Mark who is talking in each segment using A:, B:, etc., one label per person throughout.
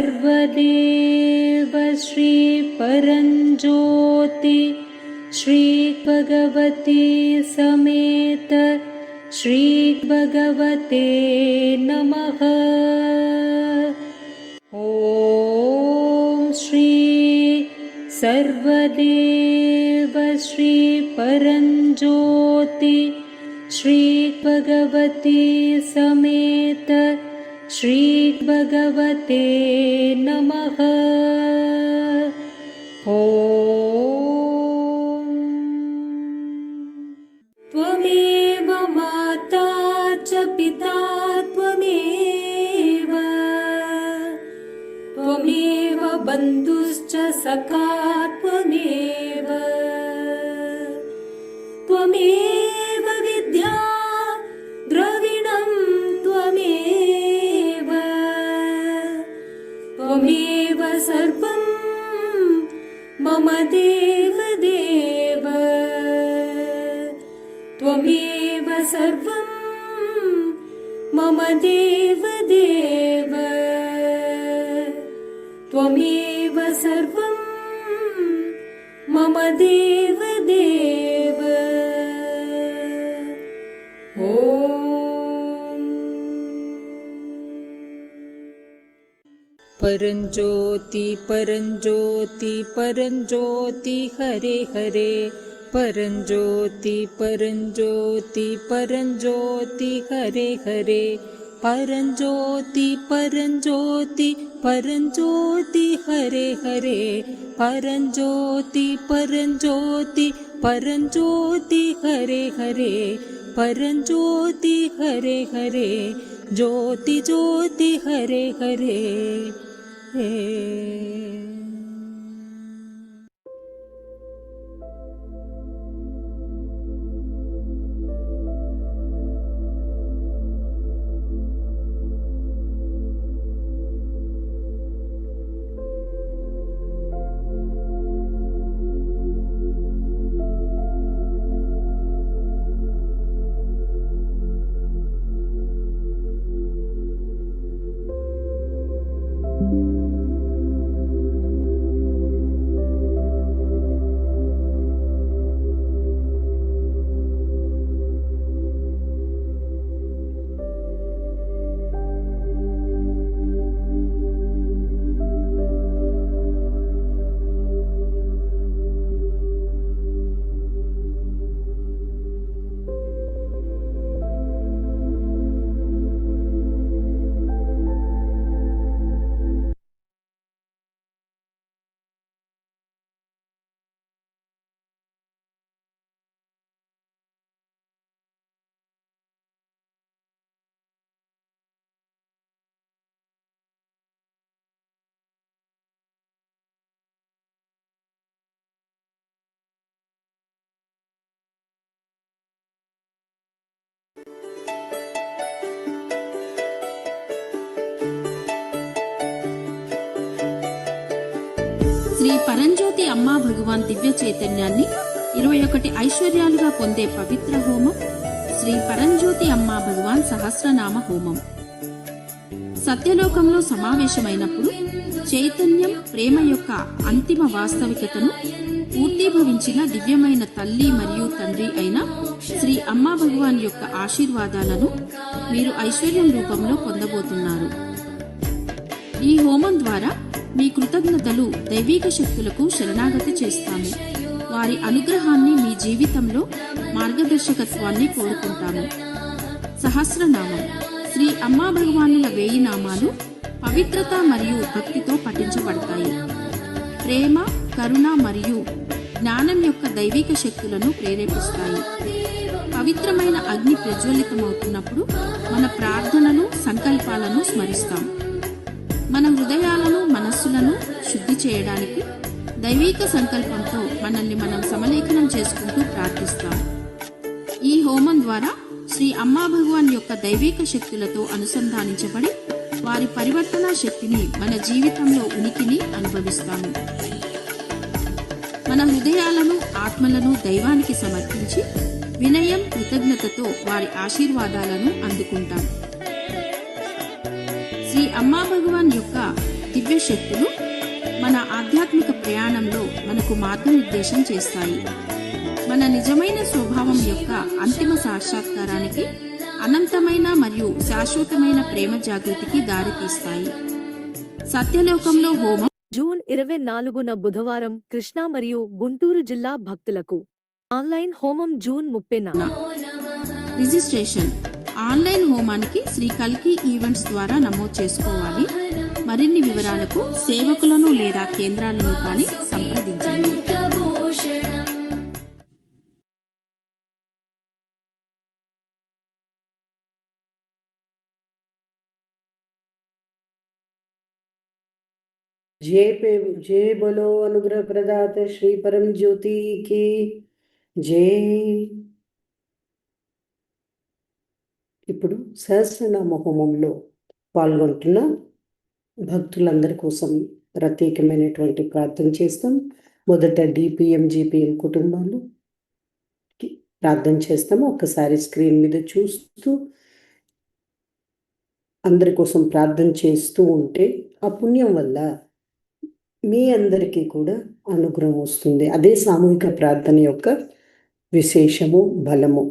A: सर्वदेव श्री परंज्योति श्री भगवती समेत श्री भगवते नमः। ओम श्री सर्वदेव श्री परंज्योति श्री भगवती समेत श्री भगवते नमः। ओम त्वमेव माता च पिता त्वमेव, त्वमेव बन्धुश्च सखा त्वमेव, त्वमेव विद्या द्रविणं त्वमेव, त्वमेव सर्वं मम देव देव, त्वमेव सर्वं मम देव देव, त्वमेव सर्वं मम देव देव। ओम परंज्योति परंज्योति परंज्योति हरे हरे, परंज्योति परंज्योति परंज्योति हरे हरे, परंज्योति परंज्योति परंज्योति हरे हरे, परंज्योति परंज्योति परंज्योति हरे हरे, परंज्योति हरे हरे, ज्योति ज्योति हरे हरे।
B: శ్రీ పరంజ్యోతి అమ్మా భగవాన్ దివ్య చైతన్యాన్ని 21 ఐశ్వర్యాలుగా పొందే పవిత్ర హోమం శ్రీ పరంజ్యోతి అమ్మా భగవాన్ సహస్రనామ హోమం. సత్యలోకంలో సమావేశమైనప్పుడు చైతన్యం ప్రేమ యొక్క అంతిమ వాస్తవికతను పూర్తీభవించిన దివ్యమైన తల్లి మరియు తండ్రి అయిన శ్రీ అమ్మా భగవాన్ యొక్క ఆశీర్వాదాలను మీరు ఐశ్వర్యం రూపంలో పొందబోతున్నారు. ఈ హోమం ద్వారా మీ కృతజ్ఞతలు దైవీక శక్తులకు శరణాగతి చేస్తాము. వారి అనుగ్రహాన్ని మీ జీవితంలో మార్గదర్శకత్వాన్ని కోరుకుంటాము. సహస్రనామం శ్రీ అమ్మా భగవానుల 1000 నామాలు పవిత్రత మరియు భక్తితో పఠించబడతాయి. ప్రేమ, కరుణ మరియు జ్ఞానం యొక్క దైవిక శక్తులను ప్రేరేపిస్తాయి. పవిత్రమైన అగ్ని ప్రజ్వలితమవుతున్నప్పుడు మన ప్రార్థనలు, సంకల్పాలను స్మరిస్తాం. మన హృదయాలను, మనస్సులను శుద్ధి చేయడానికి దైవిక సంకల్పంతో మనల్ని మనం సమలేఖనం చేసుకుంటూ ప్రార్థిస్తాం. ఈ హోమం ద్వారా శ్రీ అమ్మా భగవాన్ యొక్క దైవిక శక్తులతో అనుసంధానించబడి వారి పరివర్తన శక్తిని మన జీవితంలో ఉనికిని అనుభవిస్తాము. మన హృదయాలను, ఆత్మలను దైవానికి సమర్పించి వినయం, కృతజ్ఞతతో వారి ఆశీర్వాదాలను అందుకుంటాం. శ్రీ అమ్మా భగవాన్ యొక్క దివ్య శక్తులు మన ఆధ్యాత్మిక ప్రయాణంలో మనకు మార్గనిర్దేశం చేస్తాయి. మన నిజమైన స్వభావం యొక్క అంతిమ సాక్షాత్కారానికి, అనంతమైన మరియు శాశ్వతమైన ప్రేమ జాగృతికి దారితీస్తాయి. సత్యలోకంలో హోమం
C: జూన్ 24న బుధవారం కృష్ణా మరియు గుంటూరు జిల్లా భక్తులకు ఆన్లైన్ హోమం జూన్ 30న.
B: రిజిస్ట్రేషన్ ఆన్లైన్ హోమానికి శ్రీ కల్కి ఈవెంట్స్ ద్వారా నమోదు చేసుకోవాలి. మరిన్ని వివరాలకు సేవకులను లేదా కేంద్రాలను కానీ సంప్రదించండి.
D: जय बोलो अनुग्रह प्रदाता श्री परम ज्योति की जय. ఇప్పుడు సహస్రనామ హోమంలో పాల్గొంటున్న భక్తులందరి కోసం ప్రత్యేకమైనటువంటి ప్రార్థన చేస్తాం. మొదట డిపిఎం జిపిఎం కుటుంబాలు ప్రార్థన చేస్తాము. ఒక్కసారి స్క్రీన్ మీద చూస్తూ అందరి కోసం ప్రార్థన చేస్తూ ఉంటే ఆ పుణ్యం వల్ల మీ అందరికీ కూడా అనుగ్రహం వస్తుంది. అదే సామూహిక ప్రార్థన యొక్క విశేషము, బలము.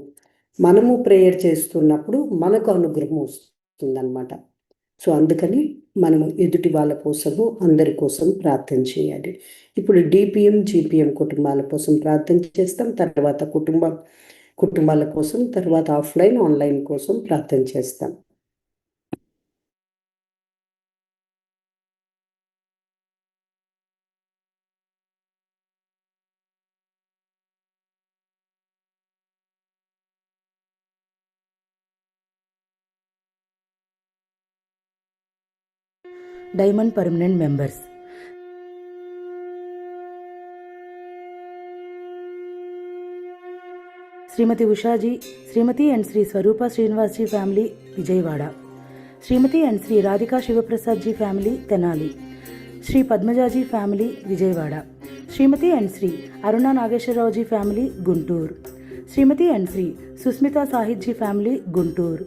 D: మనము ప్రేయర్ చేస్తున్నప్పుడు మనకు అనుగ్రహం వస్తుందన్నమాట. సో అందుకని మనము ఎదుటి వాళ్ళ కోసము, అందరి కోసం ప్రార్థన చేయాలి. ఇప్పుడు డిపిఎం జిపిఎం కుటుంబాల కోసం ప్రార్థన చేస్తాం. తర్వాత కుటుంబాల కోసం, తర్వాత ఆఫ్లైన్ ఆన్లైన్ కోసం ప్రార్థన చేస్తాం.
E: Diamond permanent members. Shrimati Usha ji, Shrimati and Shri Swarupa Srinivas ji family Vijayawada. Shrimati and Shri Radhika Shivaprasad ji family Tenali. Shri Padmaja ji family Vijayawada. Shrimati and Shri Aruna Nageswararao ji family Guntur. Shrimati and Shri Susmita Sahid ji family Guntur.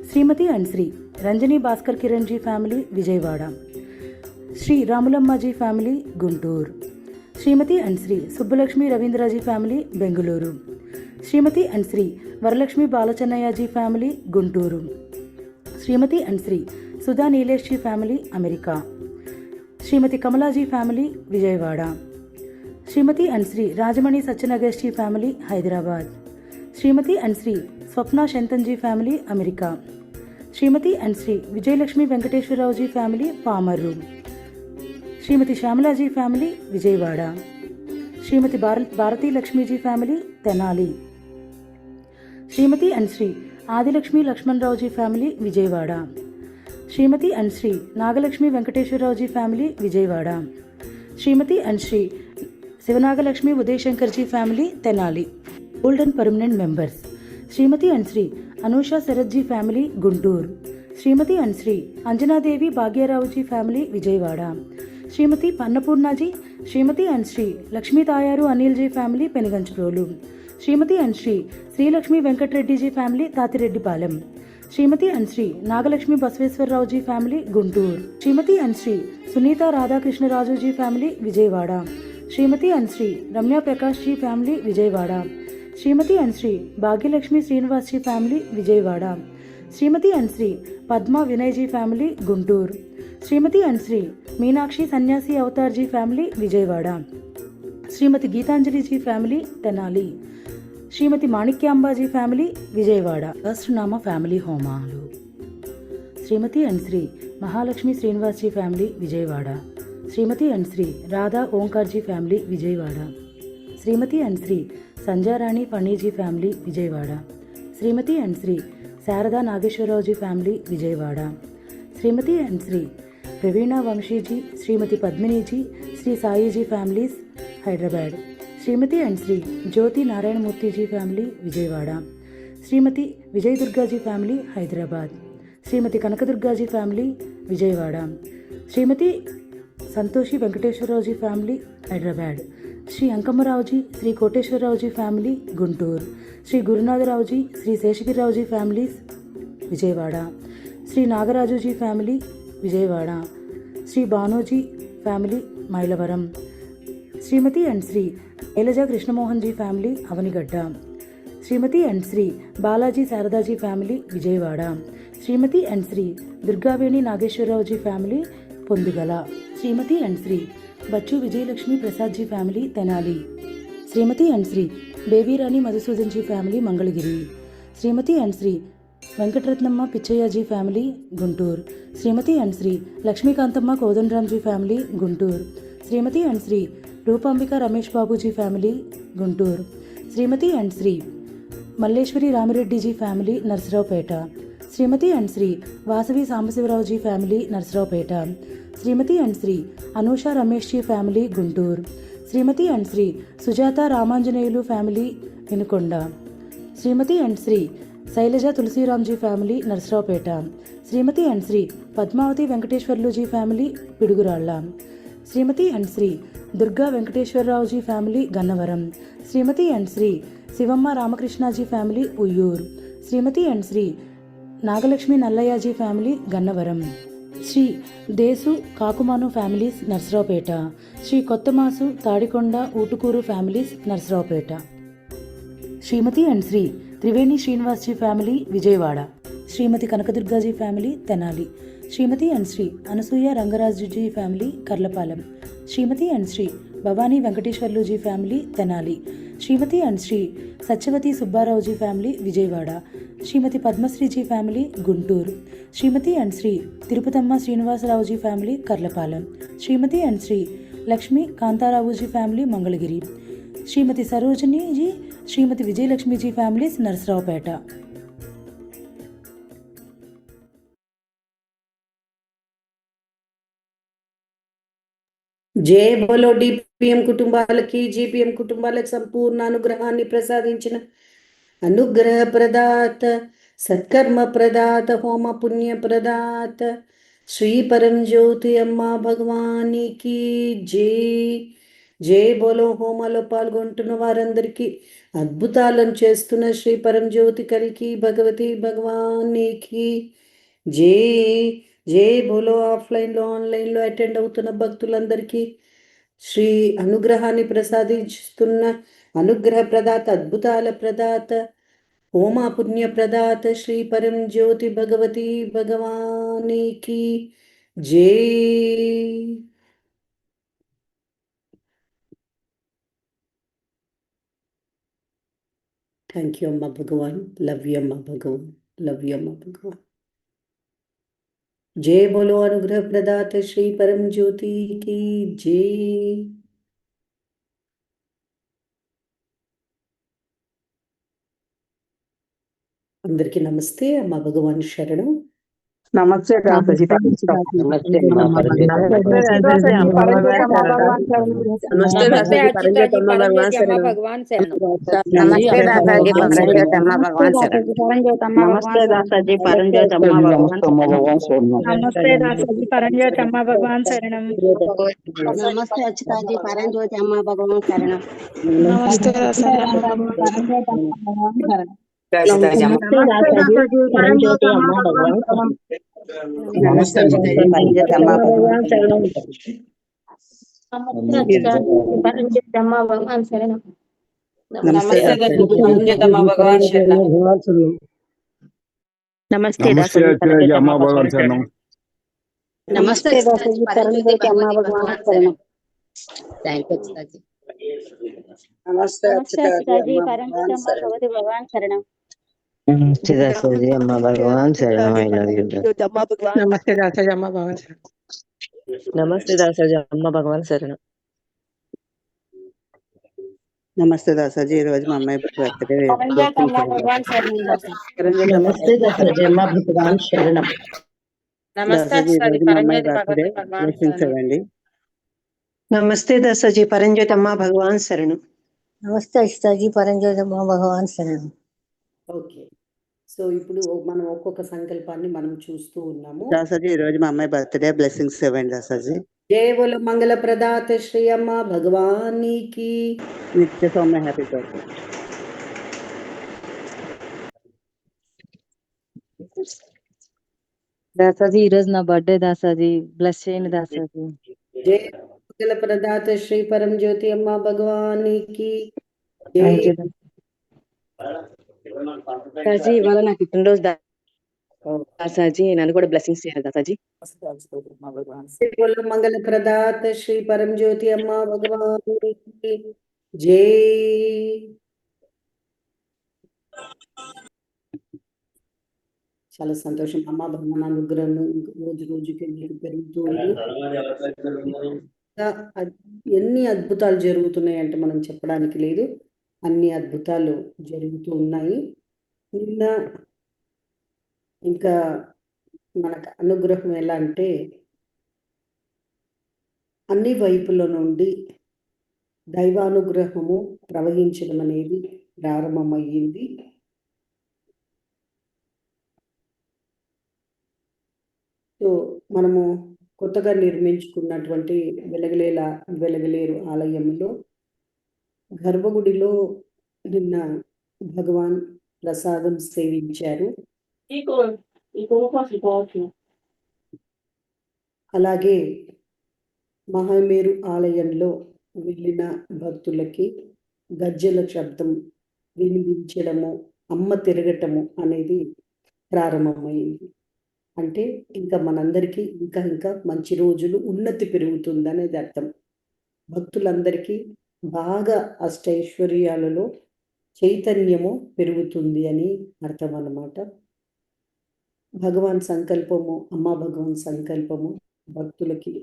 E: Shrimati and Shri Ranjani Bhaskar Kiran ji family Vijayawada. Shri Ramulamma ji family Guntur. Shrimati and Shri Subbalakshmi Ravindra ji family Bengaluru. Shrimati and Shri Varalakshmi बालचन्नయ్య ji family Guntur. Shrimati and Shri Sudha Nilesh ji family America. Shrimati Kamala ji family Vijayawada. Shrimati and Shri Rajamani Satyanagesh ji family Hyderabad. Shrimati and Shri Swapna Shantan ji family America. Shrimati and Shri Vijayalakshmi Venkateswararao ji family Pamarru. Shrimati Shyamala ji family Vijayawada. Shrimati Bharati Lakshmi ji family Tenali. Shrimati and Shri Adilakshmi Lakshmanarao ji family Vijayawada. Shrimati and Shri Nagalakshmi Venkateswararao ji family Vijayawada. Shrimati and Shri Shivanagalakshmi Udayashankar ji family Tenali. Golden permanent members. Shrimati and Shri Anusha Sharad ji family Guntur. Shrimati and Shri Anjana Devi Bhagyarao ji family Vijayawada. Shrimati Annapurna ji, Shrimati and Shri Lakshmi Thayaru Anil ji family Penuganchiprolu. Shrimati and Shri Srilakshmi Venkatareddy ji family Tatireddipalem. Shrimati and Shri Nagalakshmi Basaveswararao ji family Guntur. Shrimati and Shri Sunita Radhakrishnaraju ji family Vijayawada. Shrimati and Shri Ramya Prakash ji family Vijayawada. Shrimati and Shri Bhagyalakshmi Srinivas ji family Vijayawada. Shrimati and Shri Padma Vinay ji family Guntur. Shrimati and Shri Meenakshi Sanyasi Avatar ji family Vijayawada. Shrimati Geetanjali ji family Tenali. Shrimati Manikyamba ji family Vijayawada. Sahasranama family होमालु. Shrimati and Shri Mahalakshmi Srinivas ji family Vijayawada. Shrimati and Shri Radha Omkar ji family Vijayawada. Shrimati and Shri Sanjay Rani Phani ji family Vijayawada. Shrimati and Shri Sharada Nageswararao ji family Vijayawada. Shrimati and Shri Praveena Vamshi ji, Shrimati Padmini ji, Shri Sai ji families Hyderabad. Shrimati and Shri Jyoti Narayana Murthy ji family Vijayawada. Shrimati Vijaya Durga ji family Hyderabad. Shrimati Kanakadurga ji family Vijayawada. Shrimati Santoshi Venkateswararao ji family Hyderabad. Shri Ankamarao ji, Shri Koteswararao ji family Guntur. Shri Gurunatharao ji, Shri Seshagirirao ji families Vijayawada. Shri Nagaraju ji family Vijayawada. Shri Banoji family Mylavaram, Shrimati and Shri Shailaja Krishnamohan ji family Avanigadda, Shrimati and Shri Balaji Sharadaji family Vijayawada, Shrimati and Shri Durgaveni Nageswararao ji family Pondugala, Shrimati and Shri Bachchu Vijayalakshmi Prasad ji family Tenali, Shrimati and Shri Babyrani Madhusudan ji family Mangalagiri, Shrimati and Shri Venkataratnamma Pichchaiah ji family Guntur, Shrimati and Shri Lakshmikanthamma Kodandaram ji family Guntur, Shrimati and Shri Rupambika Ramesh Babu ji family Guntur, Shrimati and Shri Malleswari Ramireddy ji family Narasaraopet, Shrimati and Shri Vasavi Sambasivarao ji family Narasaraopet, Shrimati and Shri Anusha Ramesh ji family Guntur, Shrimati and Shri Sujatha Ramanjaneyulu family Vinukonda, Shrimati and Shri Shailaja Tulasiramji family Narasaraopet, Shrimati and Shri Padmavathi Venkateswarlu ji family Piduguralla, Shrimati and Shri Durga Venkateswararao ji family Gannavaram, Shrimati and Shri Shivamma Ramakrishnaji family Vuyyuru, Shrimati and Shri Nagalakshmi Nallayyaji family Gannavaram, Shri Desu Kakumanu families Narasaraopet, Shri Kothamasu Tadikonda Vutukuru families Narasaraopet, Shrimati and Shri Triveni Srinivasji family Vijayawada, Shrimati Kanakadurgaji family Tenali, Shrimati and Shri Anasuya Rangarajuji family Karlapalem, Shrimati and Shri Bhavani Venkateswarluji family Tenali, Shrimati and Shri Satyavathi Subbaraoji family Vijayawada, Shrimati Padmasriji family Guntur, Shrimati and Shri Tirupatamma Srinivasaraoji family Karlapalem, Shrimati and Shri Lakshmi Kantharaoji family Mangalagiri, Shrimati Sarojiniji Shrimati Vijayalakshmiji families Narasaraopet.
D: జై బోలో DPM కుటుంబాలకి, జిపిఎం కుటుంబాలకు సంపూర్ణ అనుగ్రహాన్ని ప్రసాదించిన అనుగ్రహ ప్రదాత, సత్కర్మ ప్రదాత, హోమ పుణ్య ప్రదాత శ్రీ పరంజ్యోతి అమ్మ భగవానికి జై. జై బోలో. హోమాలో పాల్గొంటున్న వారందరికీ, అద్భుతాలను చేస్తున్న శ్రీ పరంజ్యోతి కలికి భగవతి భగవానికి జై. జై బోలో. ఆఫ్లైన్లో ఆన్లైన్లో అటెండ్ అవుతున్న భక్తులందరికీ శ్రీ అనుగ్రహాన్ని ప్రసాదిస్తున్న అనుగ్రహ ప్రదాత, అద్భుతాల ప్రదాత, హోమ పుణ్య ప్రదాత శ్రీ పరంజ్యోతి భగవతి భగవానికి జై. థ్యాంక్ యూ అమ్మ భగవాన్. లవ్ యూ అమ్మ భగవాన్. లవ్ యూ అమ్మ భగవాన్. జై బోలో. అనుగ్రహ ప్రదాత శ్రీ పరంజ్యోతికి జై. అందరికీ నమస్తే. అమ్మ భగవాన్ శరణం.
F: నమస్తే దాసజీ. నమస్తే భగవాన్ శరణం. నమస్తే దాసజీ పరంజ్యోతమ్మ భగవాన్ శరణం. నమస్తే దాసజీ పరంజ్యోతమ్మ భగవాన్ శరణం.
G: నమస్తే దాసజీ పరంజ్యోతమ్మ భగవాన్ శరణం.
F: నమస్తే అచ్యుతాజీ పరంజ్యోతి అమ్మ భగవాన్ శరణం.
G: నమస్తే దాసజీ పరంజ్యోతమ్మ భగవాన్ శరణం.
F: నమస్తే దాసజీ పరంజ్యోతి అమ్మ భగవాన్ శరణం. నమస్తే అచ్యుతాజీ పరంజ్యోతి అమ్మ భగవాన్ శరణం.
G: నమస్తే పరంజ్యోతి అమ్మ భగవాన్ శరణం.
F: నమస్తే పరంజ్యోతి అమ్మ భగవాన్ శరణం. నమస్తే దాసజీ పరంజ్యోతి అమ్మ భగవాన్ శరణం. నమస్తే దాసజీ పరంజ్యోతి అమ్మ భగవాన్ శరణం. Thank you Achyutaji. నమస్తే అచ్యుతాజీ పరంజ్యోతి అమ్మ భగవాన్ శరణం.
H: నమస్తే దాసోజీ అమ్మ భగవాన్ శరణం. I love you.
F: నమస్తే దాసజీ అమ్మ భగవాన్ శరణం.
H: నమస్తే దాసోజీ అమ్మ భగవాన్ శరణం.
F: నమస్తే దాసజీ. ఈ రోజు మా అమ్మాయి బర్త్డే.
H: నమస్తే దాసోజీ అమ్మ భగవాన్ శరణం.
F: దాసజీ ఈ రోజు మా అమ్మాయి బర్త్డే. బ్లెస్సింగ్స్ ఇవ్వండి.
H: నమస్తే దాసోజీ పరంజ్యోతి అమ్మ భగవాన్ శరణం.
I: నమస్తే అష్టాజీ పరంజ్యోతి అమ్మ భగవాన్ శరణం.
D: ఓకే. సో ఇప్పుడు మనం ఒక్కొక్క సంకల్పాన్ని మనం చూస్తూ ఉన్నాము.
F: దాసజీ ఈ రోజు మా అమ్మాయి బర్త్డే. బ్లెస్సింగ్స్ ఇవ్వండి దాసజీ.
D: జై బోలో మంగళ ప్రదాత శ్రీ అమ్మ భగవానికి
F: నిత్య సౌమ్య హ్యాపీ బర్త్డే. దాసాజీ ఈ రోజు నా బర్త్డే దాసాజీ, బ్లెస్ చేయండి దాసాజీ.
D: జయ మంగళ ప్రదాత శ్రీ పరంజ్యోతి అమ్మ భగవానికి
F: థ్యాంక్ యూ దాసాజీ. ఇవాళ నా పుట్టినరోజు దాసాజీ, నన్ను కూడా బ్లెస్సింగ్స్ చేయాలి దాసాజీ.
D: మంగళ ప్రదాత శ్రీ పరంజ్యోతి అమ్మ భగవానికి జై. చాలా సంతోషం అమ్మ భగవాన్ అనుగ్రహం రోజు రోజుకి మీకు పెరుగుతూ ఉంది. ఎన్ని అద్భుతాలు జరుగుతున్నాయి అంటే మనం చెప్పడానికి లేదు, అన్ని అద్భుతాలు జరుగుతూ ఉన్నాయి. నిన్న ఇంకా మనకు అనుగ్రహం ఎలా అంటే అన్ని వైపుల నుండి దైవానుగ్రహము ప్రవహించడం అనేది ప్రారంభమయ్యింది. సో మనము కొత్తగా నిర్మించుకున్నటువంటి వెలగలేరు ఆలయంలో గర్భగుడిలో నిన్న భగవాన్ ప్రసాదం సేవించారు. అలాగే మహామేరు ఆలయంలో వెళ్ళిన భక్తులకి గజ్జల శబ్దం వినిపించడము, అమ్మ తిరగటము అనేది ప్రారంభమైంది. అంటే ఇంకా మనందరికీ ఇంకా ఇంకా మంచి రోజులు, ఉన్నతి పెరుగుతుంది అనేది అర్థం. భక్తులందరికీ బాగా అష్టైశ్వర్యాలలో చైతన్యము పెరుగుతుంది అని అర్థం అన్నమాట. భగవాన్ సంకల్పము, అమ్మ భగవాన్ సంకల్పము భక్తులకి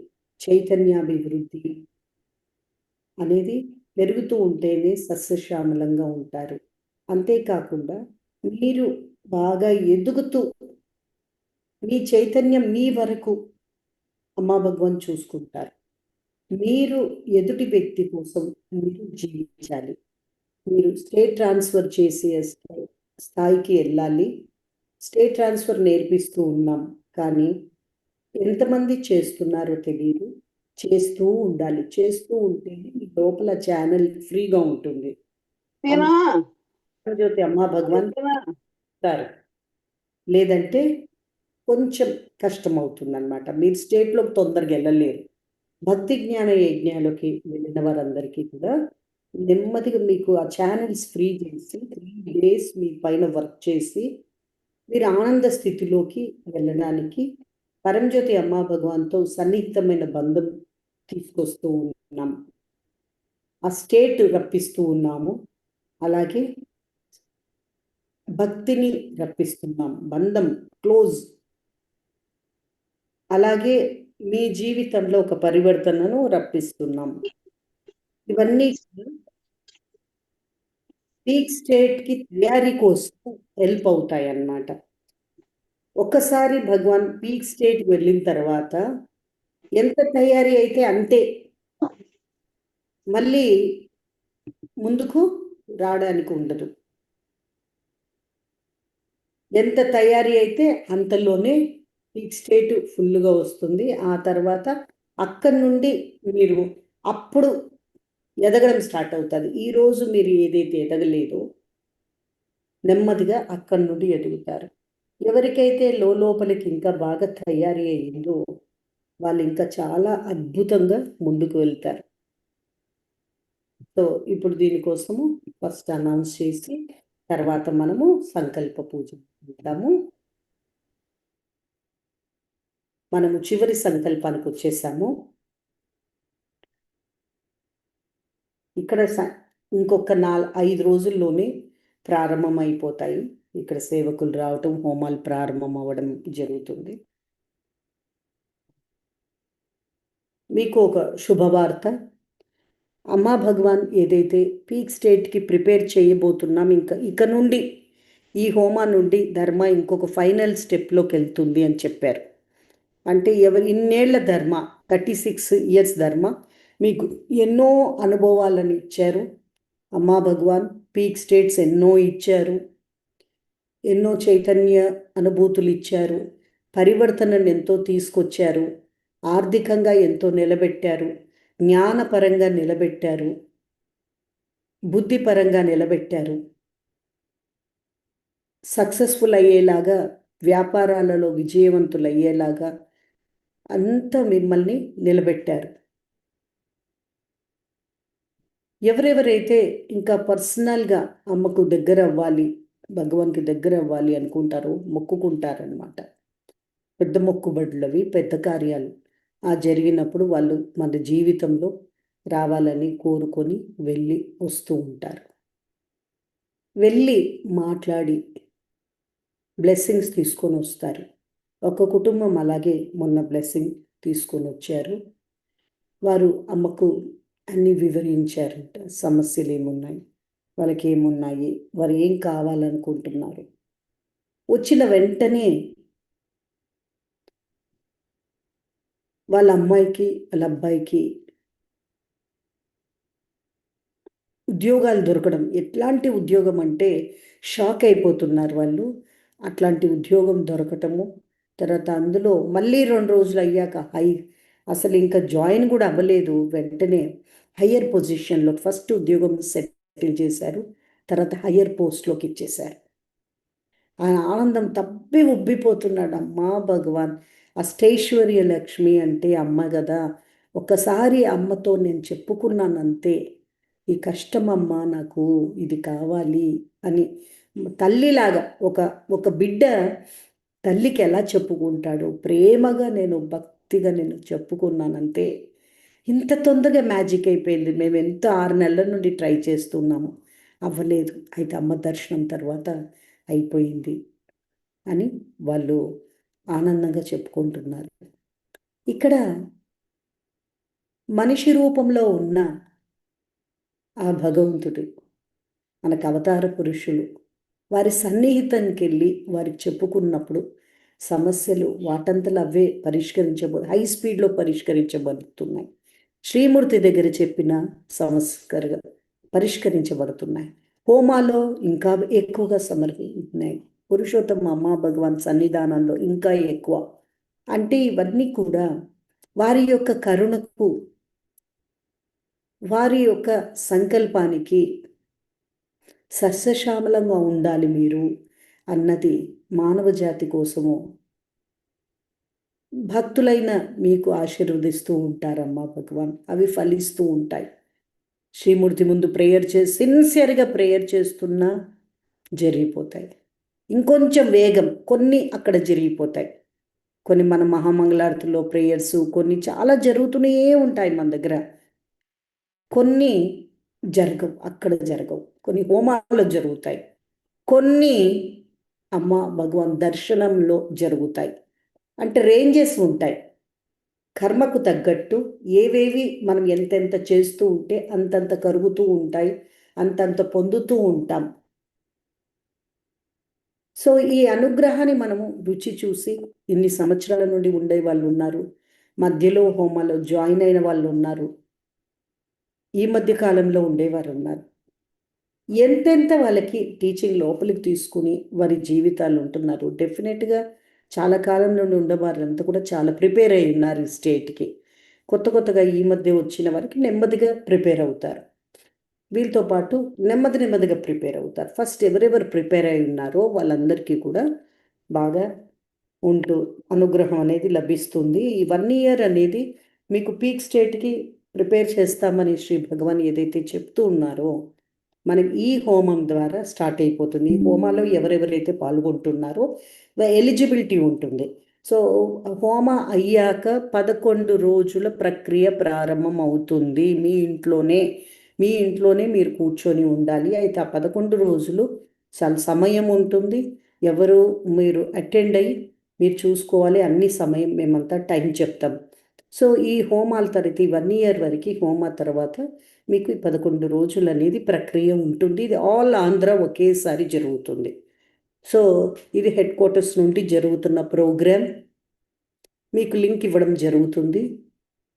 D: చైతన్యాభివృద్ధి అనేది పెరుగుతూ ఉంటేనే సస్యశ్యామలంగా ఉంటారు. అంతేకాకుండా మీరు బాగా ఎదుగుతూ మీ చైతన్యం మీ వరకు అమ్మా భగవాన్ చూసుకుంటారు. మీరు ఎదుటి వ్యక్తి కోసం మీరు జీవించాలి. మీరు స్టేట్ ట్రాన్స్ఫర్ చేసే స్థాయికి వెళ్ళాలి. స్టేట్ ట్రాన్స్ఫర్ నేర్పిస్తూ ఉన్నాం, కానీ ఎంతమంది చేస్తున్నారో తెలియదు. చేస్తూ ఉండాలి. చేస్తూ ఉంటే మీ లోపల ఛానల్ ఫ్రీగా ఉంటుంది. జ్యోతి అమ్మా భగవాన్ చెప్తారు, లేదంటే కొంచెం కష్టం అవుతుంది అనమాట. మీరు స్టేట్లోకి తొందరగా వెళ్ళలేరు. భక్తి జ్ఞాన యజ్ఞాలకి వెళ్ళిన వారందరికీ కూడా నెమ్మదిగా మీకు ఆ ఛానల్స్ ఫ్రీ చేసి 3 days మీ పైన వర్క్ చేసి మీరు ఆనంద స్థితిలోకి వెళ్ళడానికి పరంజ్యోతి అమ్మా భగవాన్తో సన్నిహితమైన బంధం తీసుకొస్తూ ఉన్నాం. ఆ స్టేట్ రప్పిస్తూ ఉన్నాము. అలాగే భక్తిని రప్పిస్తున్నాం, బంధం క్లోజ్. అలాగే మీ జీవితంలో ఒక పరివర్తనను రప్పిస్తున్నాం. ఇవన్నీ పీక్ స్టేట్కి తయారీ కోసం హెల్ప్ అవుతాయి అన్నమాట. ఒక్కసారి భగవాన్ పీక్ స్టేట్కి వెళ్ళిన తర్వాత ఎంత తయారీ అయితే అంతే, మళ్ళీ ముందుకు రావడానికి ఉండదు. ఎంత తయారీ అయితే అంతలోనే పీక్ స్టేట్ ఫుల్గా వస్తుంది. ఆ తర్వాత అక్కడి నుండి మీరు అప్పుడు ఎదగడం స్టార్ట్ అవుతుంది. ఈరోజు మీరు ఏదైతే ఎదగలేదో నెమ్మదిగా అక్కడి నుండి ఎదుగుతారు. ఎవరికైతే లోపలికి ఇంకా బాగా తయారీ అయిందో వాళ్ళు ఇంకా చాలా అద్భుతంగా ముందుకు వెళ్తారు. సో ఇప్పుడు దీనికోసము ఫస్ట్ అనౌన్స్ చేసి తర్వాత మనము సంకల్ప పూజ చేద్దాము. మనము చివరి సంకల్పానికి వచ్చేసాము. ఇక్కడ ఇంకొక 5 రోజుల్లోనే ప్రారంభమైపోతాయి. ఇక్కడ సేవకులు రావటం, హోమాలు ప్రారంభం అవ్వడం జరుగుతుంది. మీకు ఒక శుభవార్త. అమ్మా భగవాన్ ఏదైతే పీక్ స్టేట్కి ప్రిపేర్ చేయబోతున్నాం, ఇక నుండి ఈ హోమా నుండి ధర్మ ఇంకొక ఫైనల్ స్టెప్లోకి వెళ్తుంది అని చెప్పారు. అంటే ఇన్నేళ్ల ధర్మ, 36 years ధర్మ మీకు ఎన్నో అనుభవాలను ఇచ్చారు. అమ్మా భగవాన్ పీక్ స్టేట్స్ ఎన్నో ఇచ్చారు, ఎన్నో చైతన్య అనుభూతులు ఇచ్చారు, పరివర్తనను ఎంతో తీసుకొచ్చారు, ఆర్థికంగా ఎంతో నిలబెట్టారు, జ్ఞానపరంగా నిలబెట్టారు, బుద్ధిపరంగా నిలబెట్టారు. సక్సెస్ఫుల్ అయ్యేలాగా వ్యాపారాలలో విజయవంతులయ్యేలాగా అంతా మిమ్మల్ని నిలబెట్టారు. ఎవరెవరైతే ఇంకా పర్సనల్గా అమ్మకు దగ్గర అవ్వాలి, భగవాన్కి దగ్గర అవ్వాలి అనుకుంటారో మొక్కుకుంటారనమాట. పెద్ద మొక్కుబడులవి, పెద్ద కార్యాలు జరిగినప్పుడు వాళ్ళు మన జీవితంలో రావాలని కోరుకొని వెళ్ళి వస్తూ ఉంటారు. వెళ్ళి మాట్లాడి బ్లెస్సింగ్స్ తీసుకొని వస్తారు. ఒక కుటుంబం అలాగే మొన్న బ్లెస్సింగ్ తీసుకొని వచ్చారు. వారు అమ్మకు అన్నీ వివరించారంట. సమస్యలు ఏమున్నాయి, వాళ్ళకి ఏమున్నాయి, వారు ఏం కావాలనుకుంటున్నారు. వచ్చిన వెంటనే వాళ్ళ అమ్మాయికి వాళ్ళ అబ్బాయికి ఉద్యోగాలు దొరకడం, ఎట్లాంటి ఉద్యోగం అంటే షాక్ అయిపోతున్నారు వాళ్ళు. అట్లాంటి ఉద్యోగం దొరకటము, తర్వాత అందులో మళ్ళీ 2 రోజులు అయ్యాక అసలు ఇంకా జాయిన్ కూడా అవ్వలేదు, వెంటనే హయ్యర్ పొజిషన్లో ఫస్ట్ ఉద్యోగం సెటిల్ చేశారు, తర్వాత హయ్యర్ పోస్ట్లోకి ఇచ్చేశారు. ఆ ఆనందం తప్పి ఉబ్బిపోతున్నాడు. అమ్మా భగవాన్, అష్టైశ్వర్య లక్ష్మి అంటే అమ్మ కదా. ఒక్కసారి అమ్మతో నేను చెప్పుకున్నానంతే, ఈ కష్టం అమ్మ, నాకు ఇది కావాలి అని. తల్లిలాగా ఒక బిడ్డ తల్లికి ఎలా చెప్పుకుంటాడు, ప్రేమగా నేను భక్తిగా నేను చెప్పుకున్నానంతే. ఇంత తొందరగా మ్యాజిక్ అయిపోయింది. మేము ఎంత 6 నెలల నుండి ట్రై చేస్తున్నాము, అవ్వలేదు. అయితే అమ్మ దర్శనం తర్వాత అయిపోయింది అని వాళ్ళు ఆనందంగా చెప్పుకుంటున్నారు. ఇక్కడ మనిషి రూపంలో ఉన్న ఆ భగవంతుడు, మనకు అవతార పురుషులు, వారి సన్నిహితానికి వెళ్ళి వారికి చెప్పుకున్నప్పుడు సమస్యలు వాటంతలు అవే హై స్పీడ్లో పరిష్కరించబడుతున్నాయి. శ్రీమూర్తి దగ్గర చెప్పిన సమస్యగా పరిష్కరించబడుతున్నాయి. హోమాలో ఇంకా ఎక్కువగా సమర్పించినాయి. పురుషోత్తమ అమ్మ భగవాన్ సన్నిధానంలో ఇంకా ఎక్కువ. అంటే ఇవన్నీ కూడా వారి యొక్క కరుణకు, వారి యొక్క సంకల్పానికి సస్యశ్యామలంగా ఉండాలి మీరు అన్నది మానవ జాతి కోసము భక్తులైన మీకు ఆశీర్వదిస్తూ ఉంటారమ్మా భగవాన్. అవి ఫలిస్తూ ఉంటాయి. శ్రీమూర్తి ముందు సిన్సియర్గా ప్రేయర్ చేస్తున్నా జరిగిపోతాయి. ఇంకొంచెం వేగం కొన్ని అక్కడ జరిగిపోతాయి. కొన్ని మన మహామంగళారతిలో ప్రేయర్స్ కొన్ని చాలా జరుగుతూనే ఉంటాయి మన దగ్గర. కొన్ని జరగవు, అక్కడ జరగవు. కొన్ని హోమాల్లో జరుగుతాయి, కొన్ని అమ్మ భగవాన్ దర్శనంలో జరుగుతాయి. అంటే రేంజెస్ ఉంటాయి. కర్మకు తగ్గట్టు ఏవేవి మనం ఎంతెంత చేస్తూ ఉంటే అంతంత కరుగుతూ ఉంటాయి, అంతంత పొందుతూ ఉంటాం. సో ఈ అనుగ్రహాన్ని మనము రుచి చూసి, ఇన్ని సంవత్సరాల నుండి ఉండే వాళ్ళు ఉన్నారు, మధ్యలో హోమాలో జాయిన్ అయిన వాళ్ళు ఉన్నారు, ఈ మధ్య కాలంలో ఉండేవారు ఉన్నారు. ఎంతెంత వాళ్ళకి టీచింగ్ లోపలికి తీసుకుని వారి జీవితాలు ఉంటున్నారు. డెఫినెట్గా చాలా కాలం నుండి ఉండేవారంతా కూడా చాలా ప్రిపేర్ అయి ఉన్నారు ఈ స్టేట్కి. కొత్తగా ఈ మధ్య వచ్చిన వారికి నెమ్మదిగా ప్రిపేర్ అవుతారు. వీళ్ళతో పాటు నెమ్మదిగా ప్రిపేర్ అవుతారు. ఫస్ట్ ఎవరెవరు ప్రిపేర్ అయి ఉన్నారో వాళ్ళందరికీ కూడా బాగా ఉంటూ అనుగ్రహం అనేది లభిస్తుంది. ఈ 1 ఇయర్ అనేది మీకు పీక్ స్టేట్కి ప్రిపేర్ చేస్తామని శ్రీ భగవాన్ ఏదైతే చెప్తూ ఉన్నారో, మనకి ఈ హోమం ద్వారా స్టార్ట్ అయిపోతుంది. ఈ హోమాలో ఎవరెవరైతే పాల్గొంటున్నారో ఎలిజిబిలిటీ ఉంటుంది. సో హోమ అయ్యాక 11 రోజుల ప్రక్రియ ప్రారంభం అవుతుంది. మీ ఇంట్లోనే మీరు కూర్చొని ఉండాలి. అయితే ఆ 11 రోజులు చాలా సమయం ఉంటుంది. మీరు అటెండ్ అయ్యి మీరు చూసుకోవాలి. అన్ని సమయం మేమంతా టైం చెప్తాం. సో ఈ హోమాల తర్వాత 1 ఇయర్ వరకు హోమా తర్వాత మీకు 11 రోజులు అనేది ప్రక్రియ ఉంటుంది. ఇది ఆల్ ఆంధ్ర ఒకేసారి జరుగుతుంది. సో ఇది హెడ్ క్వార్టర్స్ నుండి జరుగుతున్న ప్రోగ్రామ్. మీకు లింక్ ఇవ్వడం జరుగుతుంది,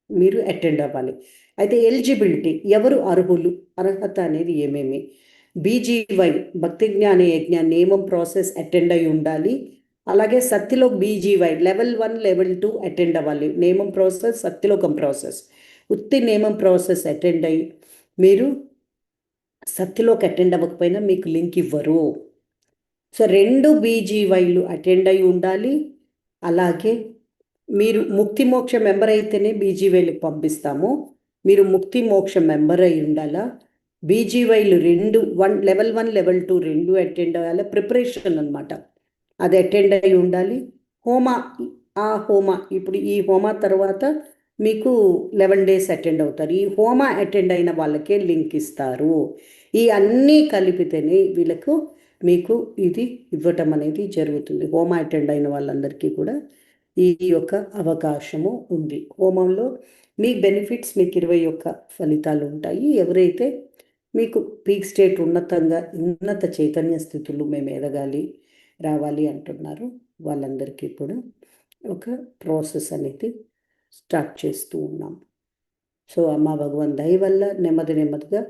D: మీరు అటెండ్ అవ్వాలి. అయితే ఎలిజిబిలిటీ, ఎవరు అర్హులు, అర్హత అనేది ఏమేమి, బీజీవై భక్తి జ్ఞాన యజ్ఞ నియమం ప్రాసెస్ అటెండ్ అయి ఉండాలి. అలాగే సత్యలోక్ బీజీవై లెవెల్ 1 లెవెల్ 2 అటెండ్ అవ్వాలి. నియమం ప్రాసెస్, సత్యలోకం ప్రాసెస్. ఉత్తి నియమం ప్రాసెస్ అటెండ్ అయ్యి మీరు సత్యలోకి అటెండ్ అవ్వకపోయినా మీకు లింక్ ఇవ్వరు. సో 2 బీజీవైలు అటెండ్ అయి ఉండాలి. అలాగే మీరు ముక్తి మోక్ష మెంబర్ అయితేనే బీజీవైలకు పంపిస్తాము. మీరు ముక్తి మోక్ష మెంబర్ అయి ఉండాలా. బీజీవైలు 2 లెవెల్ 1 లెవెల్ 2 2 అటెండ్ అవ్వాలి. ప్రిపరేషన్ అనమాట, అది అటెండ్ అయి ఉండాలి. హోమా ఇప్పుడు ఈ హోమా తర్వాత మీకు 11 days అటెండ్ అవుతారు. ఈ హోమా అటెండ్ అయిన వాళ్ళకే లింక్ ఇస్తారు. ఈ అన్నీ కలిపితేనే వీళ్ళకు మీకు ఇది ఇవ్వటం అనేది జరుగుతుంది. హోమా అటెండ్ అయిన వాళ్ళందరికీ కూడా ఈ యొక్క అవకాశము ఉంది. హోమంలో మీ బెనిఫిట్స్ మీకు 21 ఫలితాలు ఉంటాయి. ఎవరైతే మీకు పీక్ స్టేట్ ఉన్నత చైతన్య స్థితులు మేము ఎదగాలి రావాలి అంటున్నారు వాళ్ళందరికీ కూడా ఒక ప్రాసెస్ అనేది స్టార్ట్ చేస్తూ ఉన్నాం. సో అమ్మ భగవాన్ దయ వల్ల నెమ్మదిగా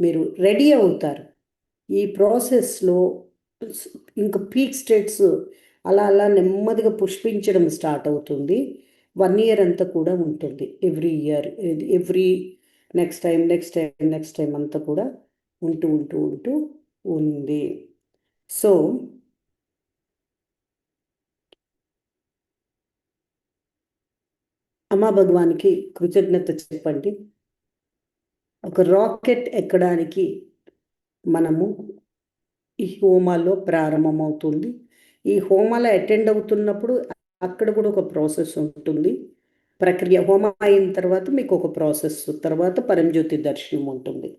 D: మీరు రెడీ అవుతారు. ఈ ప్రాసెస్లో ఇంకా పీక్ స్టేట్స్ అలా నెమ్మదిగా పుష్పించడం స్టార్ట్ అవుతుంది. 1 year అంతా కూడా ఉంటుంది. ఎవ్రీ ఇయర్ నెక్స్ట్ టైం అంతా కూడా ఉంటూ ఉంది. సో అమ్మా భగవాన్కి కృతజ్ఞత చెప్పండి. ఒక రాకెట్ ఎక్కడానికి మనము ఈ హోమాలో ప్రారంభమవుతుంది. ఈ హోమాలో అటెండ్ అవుతున్నప్పుడు అక్కడ కూడా ఒక ప్రాసెస్ ఉంటుంది. ప్రక్రియ హోమం అయిన తర్వాత మీకు ఒక ప్రాసెస్, తర్వాత పరంజ్యోతి దర్శనం ఉంటుంది.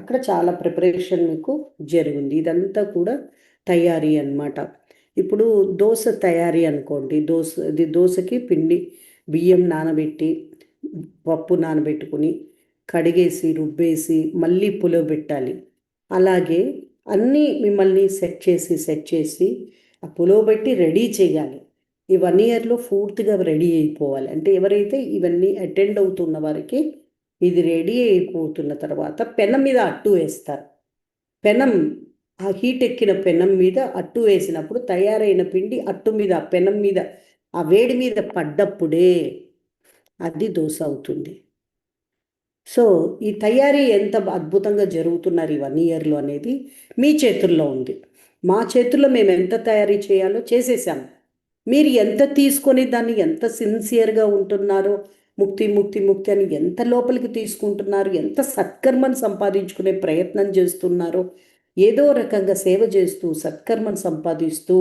D: అక్కడ చాలా ప్రిపరేషన్ మీకు జరిగింది. ఇదంతా కూడా తయారీ అన్నమాట. ఇప్పుడు దోశ తయారీ అనుకోండి. దోశకి పిండి బియ్యం నానబెట్టి పప్పు నానబెట్టుకుని కడిగేసి రుబ్బేసి మళ్ళీ పులవబెట్టాలి. అలాగే అన్నీ మిమ్మల్ని సెట్ చేసి ఆ పులవబెట్టి రెడీ చేయాలి. ఈ 1 yearలో పూర్తిగా రెడీ అయిపోవాలి. అంటే ఎవరైతే ఇవన్నీ అటెండ్ అవుతున్న వారికి ఇది రెడీ అయిపోతున్న తర్వాత పెనం మీద అట్టు వేస్తారు. పెనం ఆ హీట్ ఎక్కిన పెనం మీద అట్టు వేసినప్పుడు తయారైన పిండి అట్టు మీద పెనం మీద ఆ వేడి మీద పడ్డప్పుడే అది దోశ అవుతుంది. సో ఈ తయారీ ఎంత అద్భుతంగా జరుగుతున్నారు ఈ 1 yearలో అనేది మీ చేతుల్లో ఉంది. మా చేతుల్లో మేము ఎంత తయారీ చేయాలో చేసేసాము. మీరు ఎంత తీసుకొని దాన్ని ఎంత సిన్సియర్గా ఉంటున్నారో, ముక్తి అని ఎంత లోపలికి తీసుకుంటున్నారు, ఎంత సత్కర్మను సంపాదించుకునే ప్రయత్నం చేస్తున్నారో, ఏదో రకంగా సేవ చేస్తూ సత్కర్మను సంపాదిస్తూ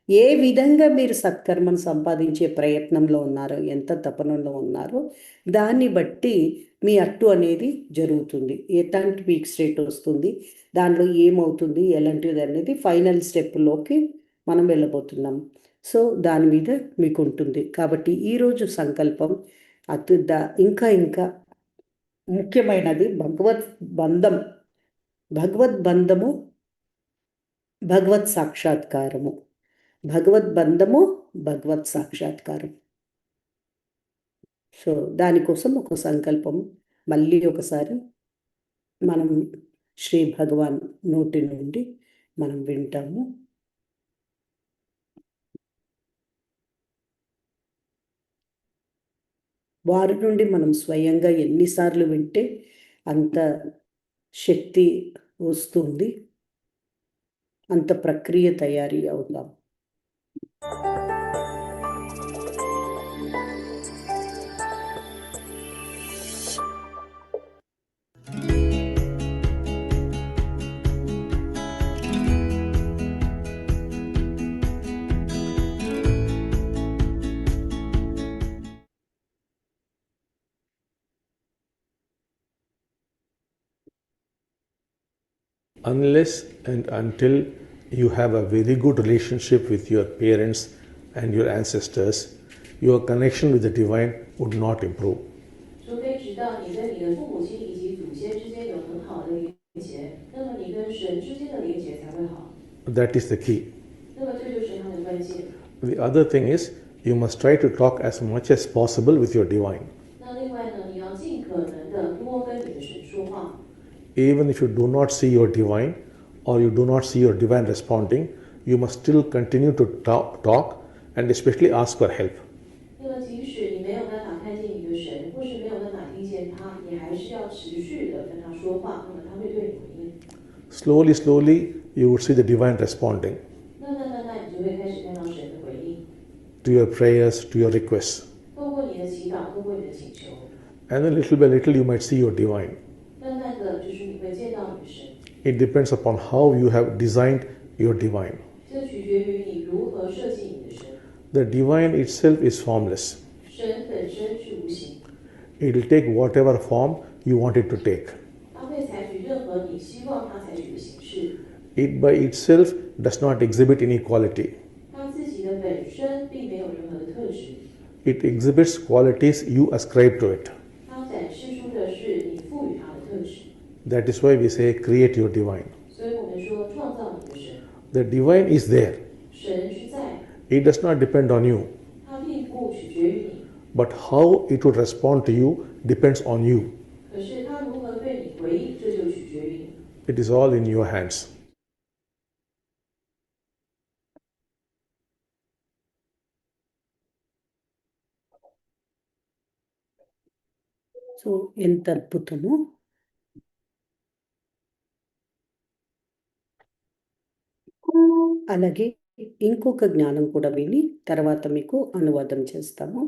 D: ఏ విధంగా మీరు సత్కర్మను సంపాదించే ప్రయత్నంలో ఉన్నారో, ఎంత తపనలో ఉన్నారో దాన్ని బట్టి మీ అట్టు అనేది జరుగుతుంది. ఎలాంటి పీక్ స్టేట్ వస్తుంది, దానిలో ఏమవుతుంది, ఎలాంటిది అనేది ఫైనల్ స్టెప్లోకి మనం వెళ్ళబోతున్నాం. సో దాని మీద మీకు ఉంటుంది. కాబట్టి ఈరోజు సంకల్పం ఇంకా ముఖ్యమైనది భగవద్బంధము, భగవత్ సాక్షాత్కారము. భగవత్ సాక్షాత్కారం. సో దానికోసం ఒక సంకల్పం మళ్ళీ ఒకసారి మనం శ్రీ భగవాన్ నోటి నుండి మనం వింటాము. వారి నుండి మనం స్వయంగా ఎన్నిసార్లు వింటే అంత శక్తి వస్తుంది, అంత ప్రక్రియ తయారీ అవుతాం.
J: Unless and until you have a very good relationship with your parents and your ancestors, your connection with the divine would not improve. That is the key. The other thing is, you must try to talk as much as possible with your divine. Even if you do not see your divine or you do not see your divine responding, you must still continue to talk and especially ask for help. Slowly, you would see the divine responding. to your prayers, to your requests.
B: 透过你的祈祷，透过你的请求，
J: And then little by little you might see your divine.
B: 慢慢的就是你会见到女神。
J: It depends upon how you have designed your divine.
B: 这取决于你如何设计你的神。
J: The divine itself is formless.
B: 神本身是无形，
J: It will take whatever form you want it to take.
B: 它会采取任何你希望它采取的形式。
J: It by itself does not exhibit any quality.
B: 它自己的本身并没有任何的特质，
J: It exhibits qualities you ascribe to it.
B: 它展示出的是你赋予它的特质。
J: That is why we say create your divine.
B: 所以我们说创造你的神，
J: The divine is there.
B: 神是在，
J: It does not depend on you.
B: 它并不取决于你，
J: But how it would respond to you depends on you.
B: 可是它如何对你回应，这就取决于你。
J: It is all in your hands.
D: So ఎంత అద్భుతము. అలాగే ఇంకొక జ్ఞానం కూడా విని తర్వాత మీకు అనువాదం చేస్తాము.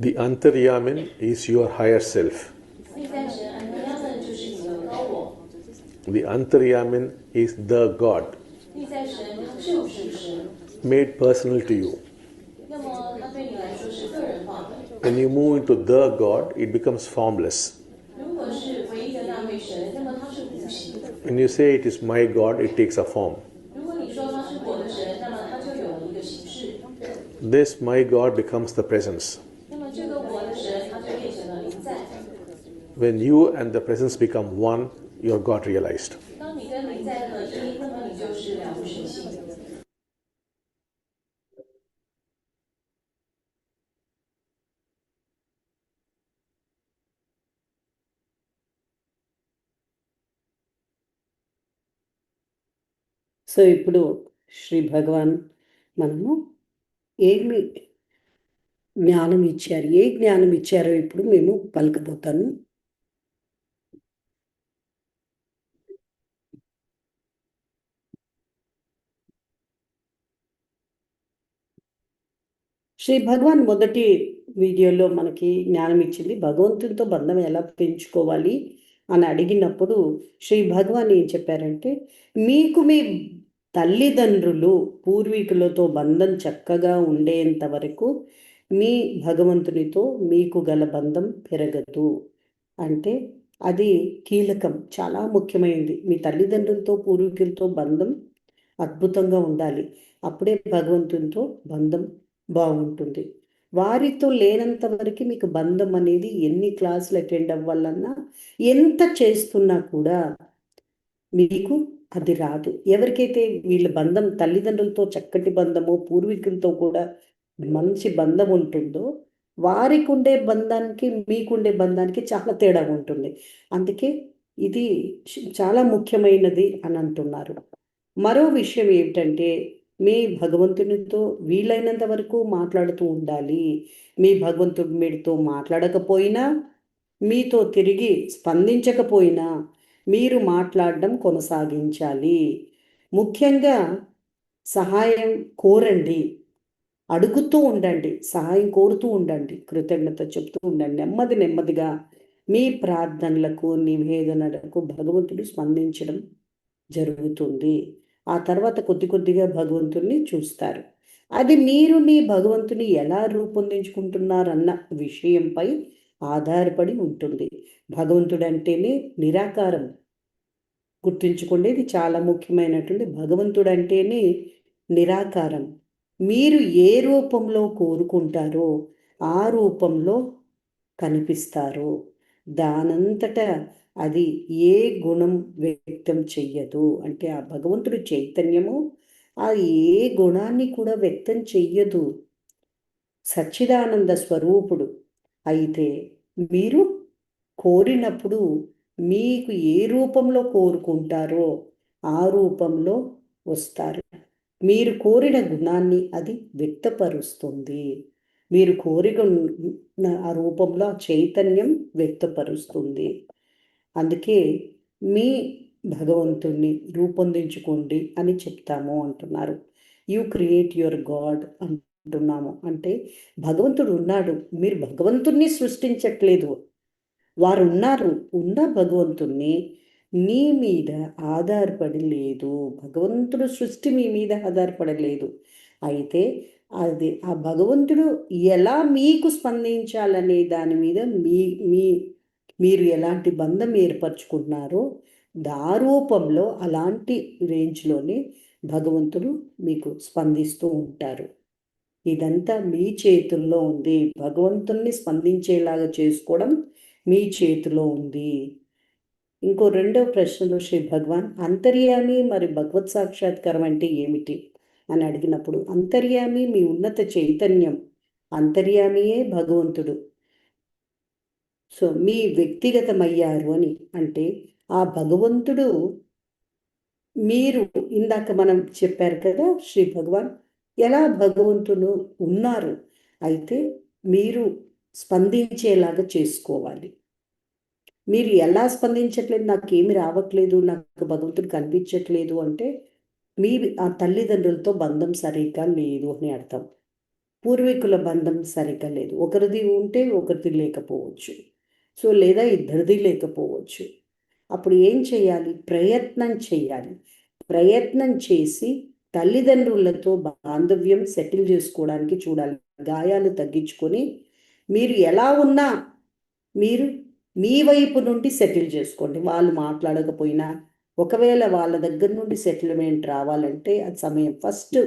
J: The Antaryamin is your higher self.
B: 内在神安德亚们就是你的高我，
J: The Antaryamin is the God
B: 内在神它就是神，
J: made personal to you.
B: 那么它对你来说是个人化的。
J: When you move into the God, it becomes formless.
B: 如果是唯一的那位神，那么它是无形的。
J: When you say it is my God, it takes a form.
B: 如果你说它是我的神，那么它就有了一个形式。
J: This my God becomes the presence.
B: 那么这个我的神，它就变成了临在。
J: When you and the presence become one, your God realized.
B: 当你跟临在合一，那么你就是了无神性。
D: so ఇప్పుడు శ్రీ భగవాన్ మనము ఏమి జ్ఞానం ఇచ్చారు, ఏ జ్ఞానం ఇచ్చారో ఇప్పుడు మేము పలకబోతాను. శ్రీ భగవాన్ మొదటి వీడియోలో మనకి జ్ఞానం ఇచ్చింది భగవంతునితో బంధం ఎలా పెంచుకోవాలి అని అడిగినప్పుడు శ్రీ భగవాన్ ఏం చెప్పారంటే, మీకు మీ తల్లిదండ్రులు పూర్వీకులతో బంధం చక్కగా ఉండేంత వరకు మీ భగవంతునితో మీకు గల బంధం పెరగదు. అంటే అది కీలకం, చాలా ముఖ్యమైనది. మీ తల్లిదండ్రులతో పూర్వీకులతో బంధం అద్భుతంగా ఉండాలి. అప్పుడే భగవంతునితో బంధం బాగుంటుంది. వారితో లేనంత వరకు మీకు బంధం అనేది ఎన్ని క్లాసులు అటెండ్ అవ్వాలన్నా, ఎంత చేస్తున్నా కూడా మీకు అది రాదు. ఎవరికైతే వీళ్ళ బంధం తల్లిదండ్రులతో చక్కటి బంధము, పూర్వీకులతో కూడా మంచి బంధం ఉంటుందో వారికి ఉండే బంధానికి మీకుండే బంధానికి చాలా తేడా ఉంటుంది. అందుకే ఇది చాలా ముఖ్యమైనది అని అంటున్నారు. మరో విషయం ఏమిటంటే, మీ భగవంతునితో వీలైనంత వరకు మాట్లాడుతూ ఉండాలి. మీ భగవంతుడు మీతో మాట్లాడకపోయినా, మీతో తిరిగి స్పందించకపోయినా మీరు మాట్లాడడం కొనసాగించాలి. ముఖ్యంగా సహాయం కోరండి, అడుగుతూ ఉండండి, సహాయం కోరుతూ ఉండండి, కృతజ్ఞత చెప్తూ ఉండండి. నెమ్మది నెమ్మదిగా మీ ప్రార్థనలకు, నివేదనలకు భగవంతుడు స్పందించడం జరుగుతుంది. ఆ తర్వాత కొద్ది కొద్దిగా భగవంతుడిని చూస్తారు. అది మీరు మీ భగవంతుని ఎలా రూపొందించుకుంటున్నారన్న విషయంపై ఆధారపడి ఉంటుంది. భగవంతుడు అంటేనే నిరాకారం. గుర్తుంచుకోండి, ఇది చాలా ముఖ్యమైనటువంటి. భగవంతుడు అంటేనే నిరాకారం. మీరు ఏ రూపంలో కోరుకుంటారో ఆ రూపంలో కనిపిస్తారు. దానంతటా అది ఏ గుణం వ్యక్తం చెయ్యదు. అంటే ఆ భగవంతుడి చైతన్యము ఆ ఏ గుణాన్ని కూడా వ్యక్తం చెయ్యదు. సచ్చిదానంద స్వరూపుడు. అయితే మీరు కోరినప్పుడు మీకు ఏ రూపంలో కోరుకుంటారో ఆ రూపంలో వస్తారు. మీరు కోరిన గుణాన్ని అది వ్యక్తపరుస్తుంది. మీరు కోరిన ఆ రూపంలో ఆ చైతన్యం వ్యక్తపరుస్తుంది. అందుకే మీ భగవంతుణ్ణి రూపొందించుకోండి అని చెప్తాము అంటున్నారు. యూ క్రియేట్ యువర్ గాడ్ అంటున్నాము. అంటే భగవంతుడు ఉన్నాడు, మీరు భగవంతుణ్ణి సృష్టించట్లేదు. వారు ఉన్నారు, ఉన్న భగవంతుణ్ణి నీ మీద ఆధారపడి లేదు. భగవంతుడు సృష్టి మీ మీద ఆధారపడలేదు. అయితే అది ఆ భగవంతుడు ఎలా మీకు స్పందించాలనే దాని మీద మీ మీ మీరు ఎలాంటి బంధం ఏర్పరచుకుంటున్నారో ఆ రూపంలో అలాంటి రేంజ్లోనే భగవంతుడు మీకు స్పందిస్తూ ఉంటారు. ఇదంతా మీ చేతుల్లో ఉంది. భగవంతుణ్ణి స్పందించేలాగా చేసుకోవడం మీ చేతిలో ఉంది. ఇంకో రెండవ ప్రశ్నలో శ్రీ భగవాన్ అంతర్యామి మరి భగవత్ సాక్షాత్కారం అంటే ఏమిటి అని అడిగినప్పుడు, అంతర్యామి మీ ఉన్నత చైతన్యం, అంతర్యామియే భగవంతుడు. సో మీ వ్యక్తిగతమయ్యారు అని అంటే ఆ భగవంతుడు మీరు ఇందాక మనం చెప్పారు కదా శ్రీ భగవాన్ ఎలా భగవంతుడు ఉన్నారు. అయితే మీరు స్పందించేలాగా చేసుకోవాలి. మీరు ఎలా స్పందించట్లేదు, నాకేమి రావట్లేదు, నాకు భగవంతుడు కనిపించట్లేదు అంటే మీ ఆ తల్లిదండ్రులతో బంధం సరిగ్గా లేదు అని అర్థం. పూర్వీకుల బంధం సరిగ్గా లేదు. ఒకరిది ఉంటే ఒకరిది లేకపోవచ్చు. సో లేదా ఇద్దరిది లేకపోవచ్చు. అప్పుడు ఏం చేయాలి? ప్రయత్నం చేయాలి. ప్రయత్నం చేసి తల్లిదండ్రులతో బాంధవ్యం సెటిల్ చేసుకోవడానికి చూడాలి. గాయాలు తగ్గించుకొని మీరు ఎలా ఉన్నా మీరు మీ వైపు నుండి సెటిల్ చేసుకోండి. వాళ్ళు మాట్లాడకపోయినా ఒకవేళ వాళ్ళ దగ్గర నుండి సెటిల్మెంట్ రావాలంటే అది సమయం ఫస్ట్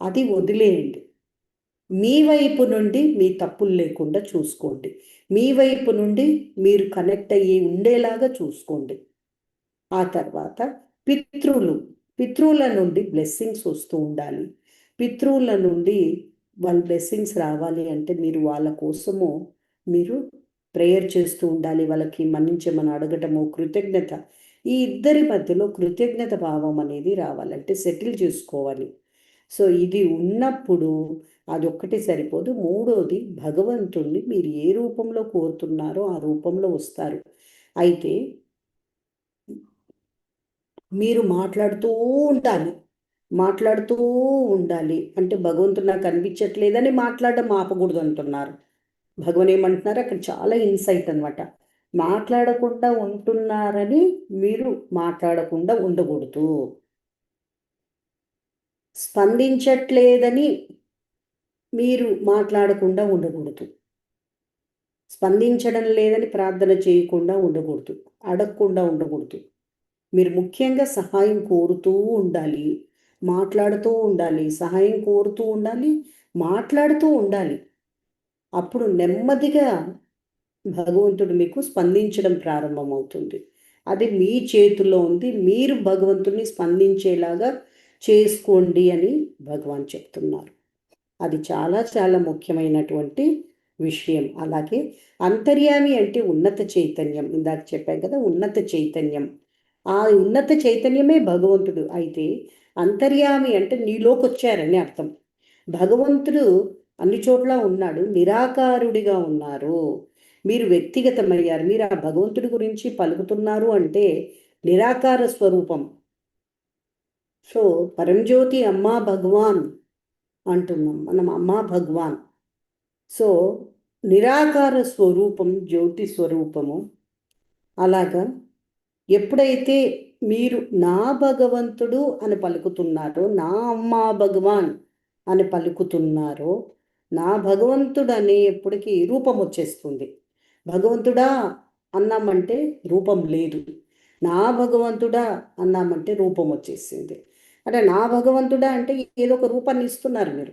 D: అది వదిలేయండి. మీ వైపు నుండి మీ తప్పులు లేకుండా చూసుకోండి. మీ వైపు నుండి మీరు కనెక్ట్ అయ్యి ఉండేలాగా చూసుకోండి. ఆ తర్వాత పితృల నుండి బ్లెస్సింగ్స్ వస్తూ ఉండాలి. పితృల నుండి వాళ్ళ బ్లెస్సింగ్స్ రావాలి అంటే మీరు వాళ్ళ కోసము మీరు ప్రేయర్ చేస్తూ ఉండాలి. వాళ్ళకి మన్నించమని అడగటము, కృతజ్ఞత. ఈ ఇద్దరి మధ్యలో కృతజ్ఞత భావం అనేది రావాలంటే సెటిల్ చేసుకోవాలి. సో ఇది ఉన్నప్పుడు అది ఒక్కటి సరిపోదు. మూడోది భగవంతుణ్ణి మీరు ఏ రూపంలో కోరుతున్నారో ఆ రూపంలో వస్తారు. అయితే మీరు మాట్లాడుతూ ఉండాలి అంటే భగవంతుడు నాకు కనిపించట్లేదని మాట్లాడడం ఆపకూడదు అంటున్నారు. భగవాన్ ఏమంటున్నారు అక్కడ చాలా ఇన్సైట్ అనమాట. మాట్లాడకుండా ఉంటున్నారని మీరు మాట్లాడకుండా ఉండకూడదు. స్పందించట్లేదని మీరు మాట్లాడకుండా ఉండకూడదు. స్పందించడం లేదని ప్రార్థన చేయకుండా ఉండకూడదు. అడగకుండా ఉండకూడదు. మీరు ముఖ్యంగా సహాయం కోరుతూ ఉండాలి, మాట్లాడుతూ ఉండాలి, సహాయం కోరుతూ ఉండాలి, మాట్లాడుతూ ఉండాలి. అప్పుడు నెమ్మదిగా భగవంతుడు మీకు స్పందించడం ప్రారంభమవుతుంది. అది మీ చేతుల్లో ఉంది. మీరు భగవంతుడిని స్పందించేలాగా చేసుకోండి అని భగవాన్ చెప్తున్నారు. అది చాలా చాలా ముఖ్యమైనటువంటి విషయం. అలాగే అంతర్యామి అంటే ఉన్నత చైతన్యం. ఇందాక చెప్పాం కదా ఉన్నత చైతన్యం. ఆ ఉన్నత చైతన్యమే భగవంతుడు. అయితే అంతర్యామి అంటే నీలోకి వచ్చారని అర్థం. భగవంతుడు అన్ని చోట్ల ఉన్నాడు, నిరాకారుడిగా ఉన్నారు. మీరు వ్యక్తిగతమయ్యారు. మీరు ఆ భగవంతుడి గురించి పలుకుతున్నారు అంటే నిరాకార స్వరూపం. సో పరంజ్యోతి అమ్మా భగవాన్ అంటున్నాం మనం, అమ్మా భగవాన్. సో నిరాకార స్వరూపం, జ్యోతి స్వరూపము. అలాగా ఎప్పుడైతే మీరు నా భగవంతుడు అని పలుకుతున్నారో, నా అమ్మా భగవాన్ అని పలుకుతున్నారో, నా భగవంతుడు అనే ఎప్పటికీ రూపం వచ్చేస్తుంది. భగవంతుడా అన్నామంటే రూపం లేదు, నా భగవంతుడా అన్నామంటే రూపం వచ్చేసింది. అంటే నా భగవంతుడా అంటే ఏదో ఒక రూపాన్ని ఇస్తున్నారు మీరు.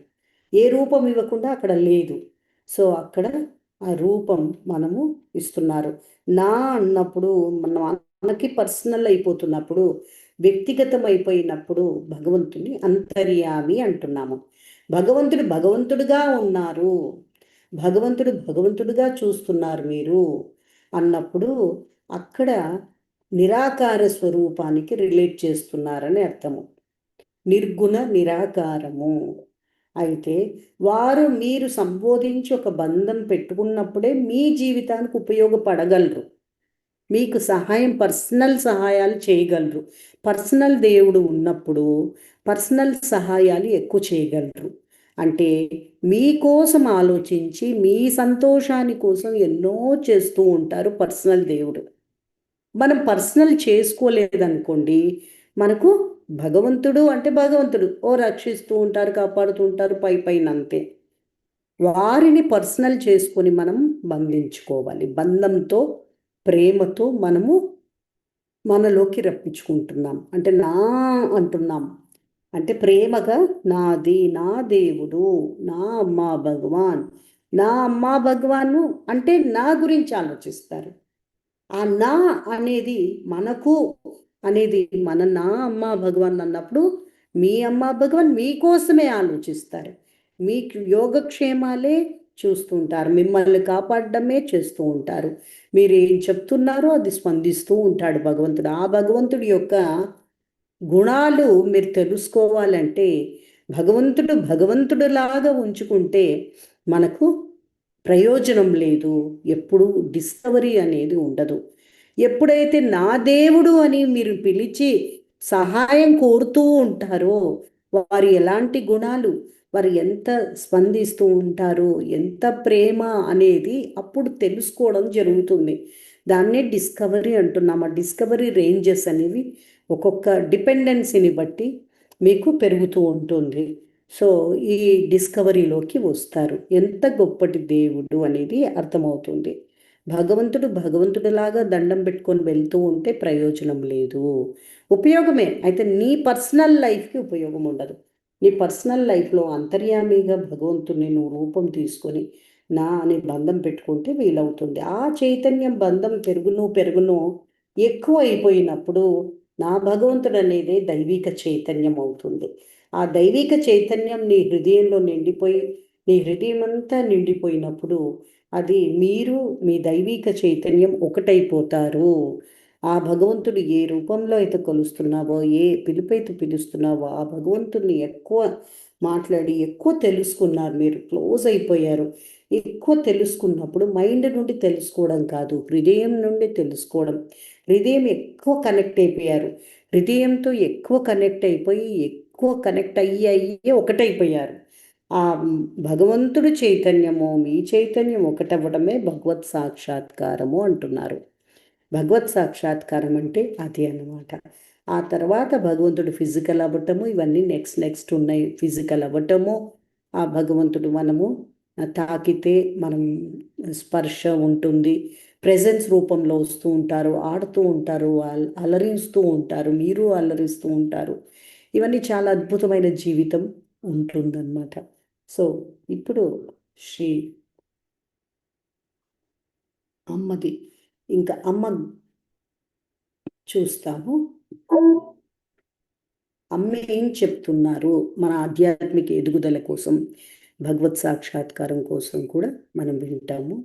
D: ఏ రూపం ఇవ్వకుండా అక్కడ లేదు. సో అక్కడ ఆ రూపం మనము ఇస్తున్నారు. నా అన్నప్పుడు మనకి పర్సనల్ అయిపోతున్నప్పుడు వ్యక్తిగతమైపోయినప్పుడు భగవంతుని అంతర్యామి అంటున్నాము. భగవంతుడు భగవంతుడుగా ఉన్నారు, భగవంతుడు భగవంతుడుగా చూస్తున్నారు మీరు అన్నప్పుడు అక్కడ నిరాకార స్వరూపానికి రిలేట్ చేస్తున్నారని అర్థము. నిర్గుణ నిరాకారము. అయితే వారు మీరు సంబోధించి ఒక బంధం పెట్టుకున్నప్పుడే మీ జీవితానికి ఉపయోగపడగలరు, మీకు సహాయం, పర్సనల్ సహాయాలు చేయగలరు. పర్సనల్ దేవుడు ఉన్నప్పుడు పర్సనల్ సహాయాలు ఎక్కువ చేయగలరు. అంటే మీకోసం ఆలోచించి మీ సంతోషాని కోసం ఎన్నో చేస్తూ ఉంటారు పర్సనల్ దేవుడు. మనం పర్సనల్ చేసుకోలేదనుకోండి, మనకు భగవంతుడు అంటే భగవంతుడు రక్షిస్తూ ఉంటారు, కాపాడుతూ ఉంటారు, పైన అంతే. వారిని పర్సనల్ చేసుకొని మనం బంధించుకోవాలి. బంధంతో, ప్రేమతో మనము మనలోకి రప్పించుకుంటున్నాం. అంటే నా అంటున్నాం అంటే ప్రేమగా నాది, నా దేవుడు, నా అమ్మా భగవాన్. నా అమ్మా భగవాను అంటే నా గురించి ఆలోచిస్తారు. ఆ నా అనేది మనకు అనేది నా అమ్మా భగవాన్ అన్నప్పుడు మీ అమ్మా భగవాన్ మీకోసమే ఆలోచిస్తారు, మీకు యోగక్షేమాలే చూస్తుంటారు, మిమ్మల్ని కాపాడడమే చేస్తూ ఉంటారు. మీరు ఏం చెప్తున్నారో అది స్పందిస్తూ ఉంటాడు భగవంతుడు. ఆ భగవంతుడి యొక్క గుణాలు మీరు తెలుసుకోవాలంటే భగవంతుడు భగవంతుడిలాగా ఉంచుకుంటే మనకు ప్రయోజనం లేదు, ఎప్పుడు డిస్కవరీ అనేది ఉండదు. ఎప్పుడైతే నా దేవుడు అని మీరు పిలిచి సహాయం కోరుతూ ఉంటారో వారు ఎలాంటి గుణాలు, వారు ఎంత స్పందిస్తూ ఉంటారో, ఎంత ప్రేమ అనేది అప్పుడు తెలుసుకోవడం జరుగుతుంది. దాన్నే డిస్కవరీ అంటున్నాం. ఆ డిస్కవరీ రేంజెస్ అనేవి ఒక్కొక్క డిపెండెన్సీని బట్టి మీకు పెరుగుతూ ఉంటుంది. సో ఈ డిస్కవరీలోకి వస్తారు, ఎంత గొప్పటి దేవుడు అనేది అర్థమవుతుంది. భగవంతుడు భగవంతుడిలాగా దండం పెట్టుకొని వెళ్తూ ఉంటే ప్రయోజనం లేదు, ఉపయోగమే. అయితే నీ పర్సనల్ లైఫ్కి ఉపయోగం ఉండదు. నీ పర్సనల్ లైఫ్లో అంతర్యామిగా భగవంతుడిని నువ్వు రూపం తీసుకొని నా అనే బంధం పెట్టుకుంటే వీలవుతుంది. ఆ చైతన్యం బంధం పెరుగును ఎక్కువ అయిపోయినప్పుడు నా భగవంతుడు అనేది దైవిక చైతన్యం అవుతుంది. ఆ దైవిక చైతన్యం నీ హృదయంలో నిండిపోయి, నీ హృదయం అంతా నిండిపోయినప్పుడు అది మీరు మీ దైవిక చైతన్యం ఒకటైపోతారు. ఆ భగవంతుడు ఏ రూపంలో అయితే కొలుస్తున్నావో, ఏ పిలుపైతే పిలుస్తున్నావో ఆ భగవంతుడిని ఎక్కువ మాట్లాడి ఎక్కువ తెలుసుకున్నారు, మీరు క్లోజ్ అయిపోయారు. ఎక్కువ తెలుసుకున్నప్పుడు మైండ్ నుండి తెలుసుకోవడం కాదు, హృదయం నుండి తెలుసుకోవడం. హృదయం ఎక్కువ కనెక్ట్ అయిపోయారు, హృదయంతో ఎక్కువ కనెక్ట్ అయిపోయి ఎక్కువ కనెక్ట్ అయ్యి ఒకటైపోయారు. ఆ భగవంతుడు చైతన్యము మీ చైతన్యం ఒకటవ్వడమే భగవత్ సాక్షాత్కారము అంటున్నారు. భగవత్ సాక్షాత్కారం అంటే అది అన్నమాట. ఆ తర్వాత భగవంతుడు ఫిజికల్ అవ్వటము, ఇవన్నీ నెక్స్ట్ ఉన్నాయి. ఫిజికల్ అవ్వటము, ఆ భగవంతుడు మనము తాకితే మనం స్పర్శ ఉంటుంది, ప్రెజెన్స్ రూపంలో వస్తూ ఉంటారు, ఆడుతూ ఉంటారు, అలరిస్తూ ఉంటారు, మీరు అలరిస్తూ ఉంటారు. ఇవన్నీ చాలా అద్భుతమైన జీవితం ఉంటుందన్నమాట. సో ఇప్పుడు శ్రీ అమ్మది ఇంకా అమ్మ చూస్తాము. అమ్మ ఏం చెప్తున్నారు మన ఆధ్యాత్మిక ఎదుగుదల కోసం, భగవత్ సాక్షాత్కారం కోసం కూడా మనం వింటాము.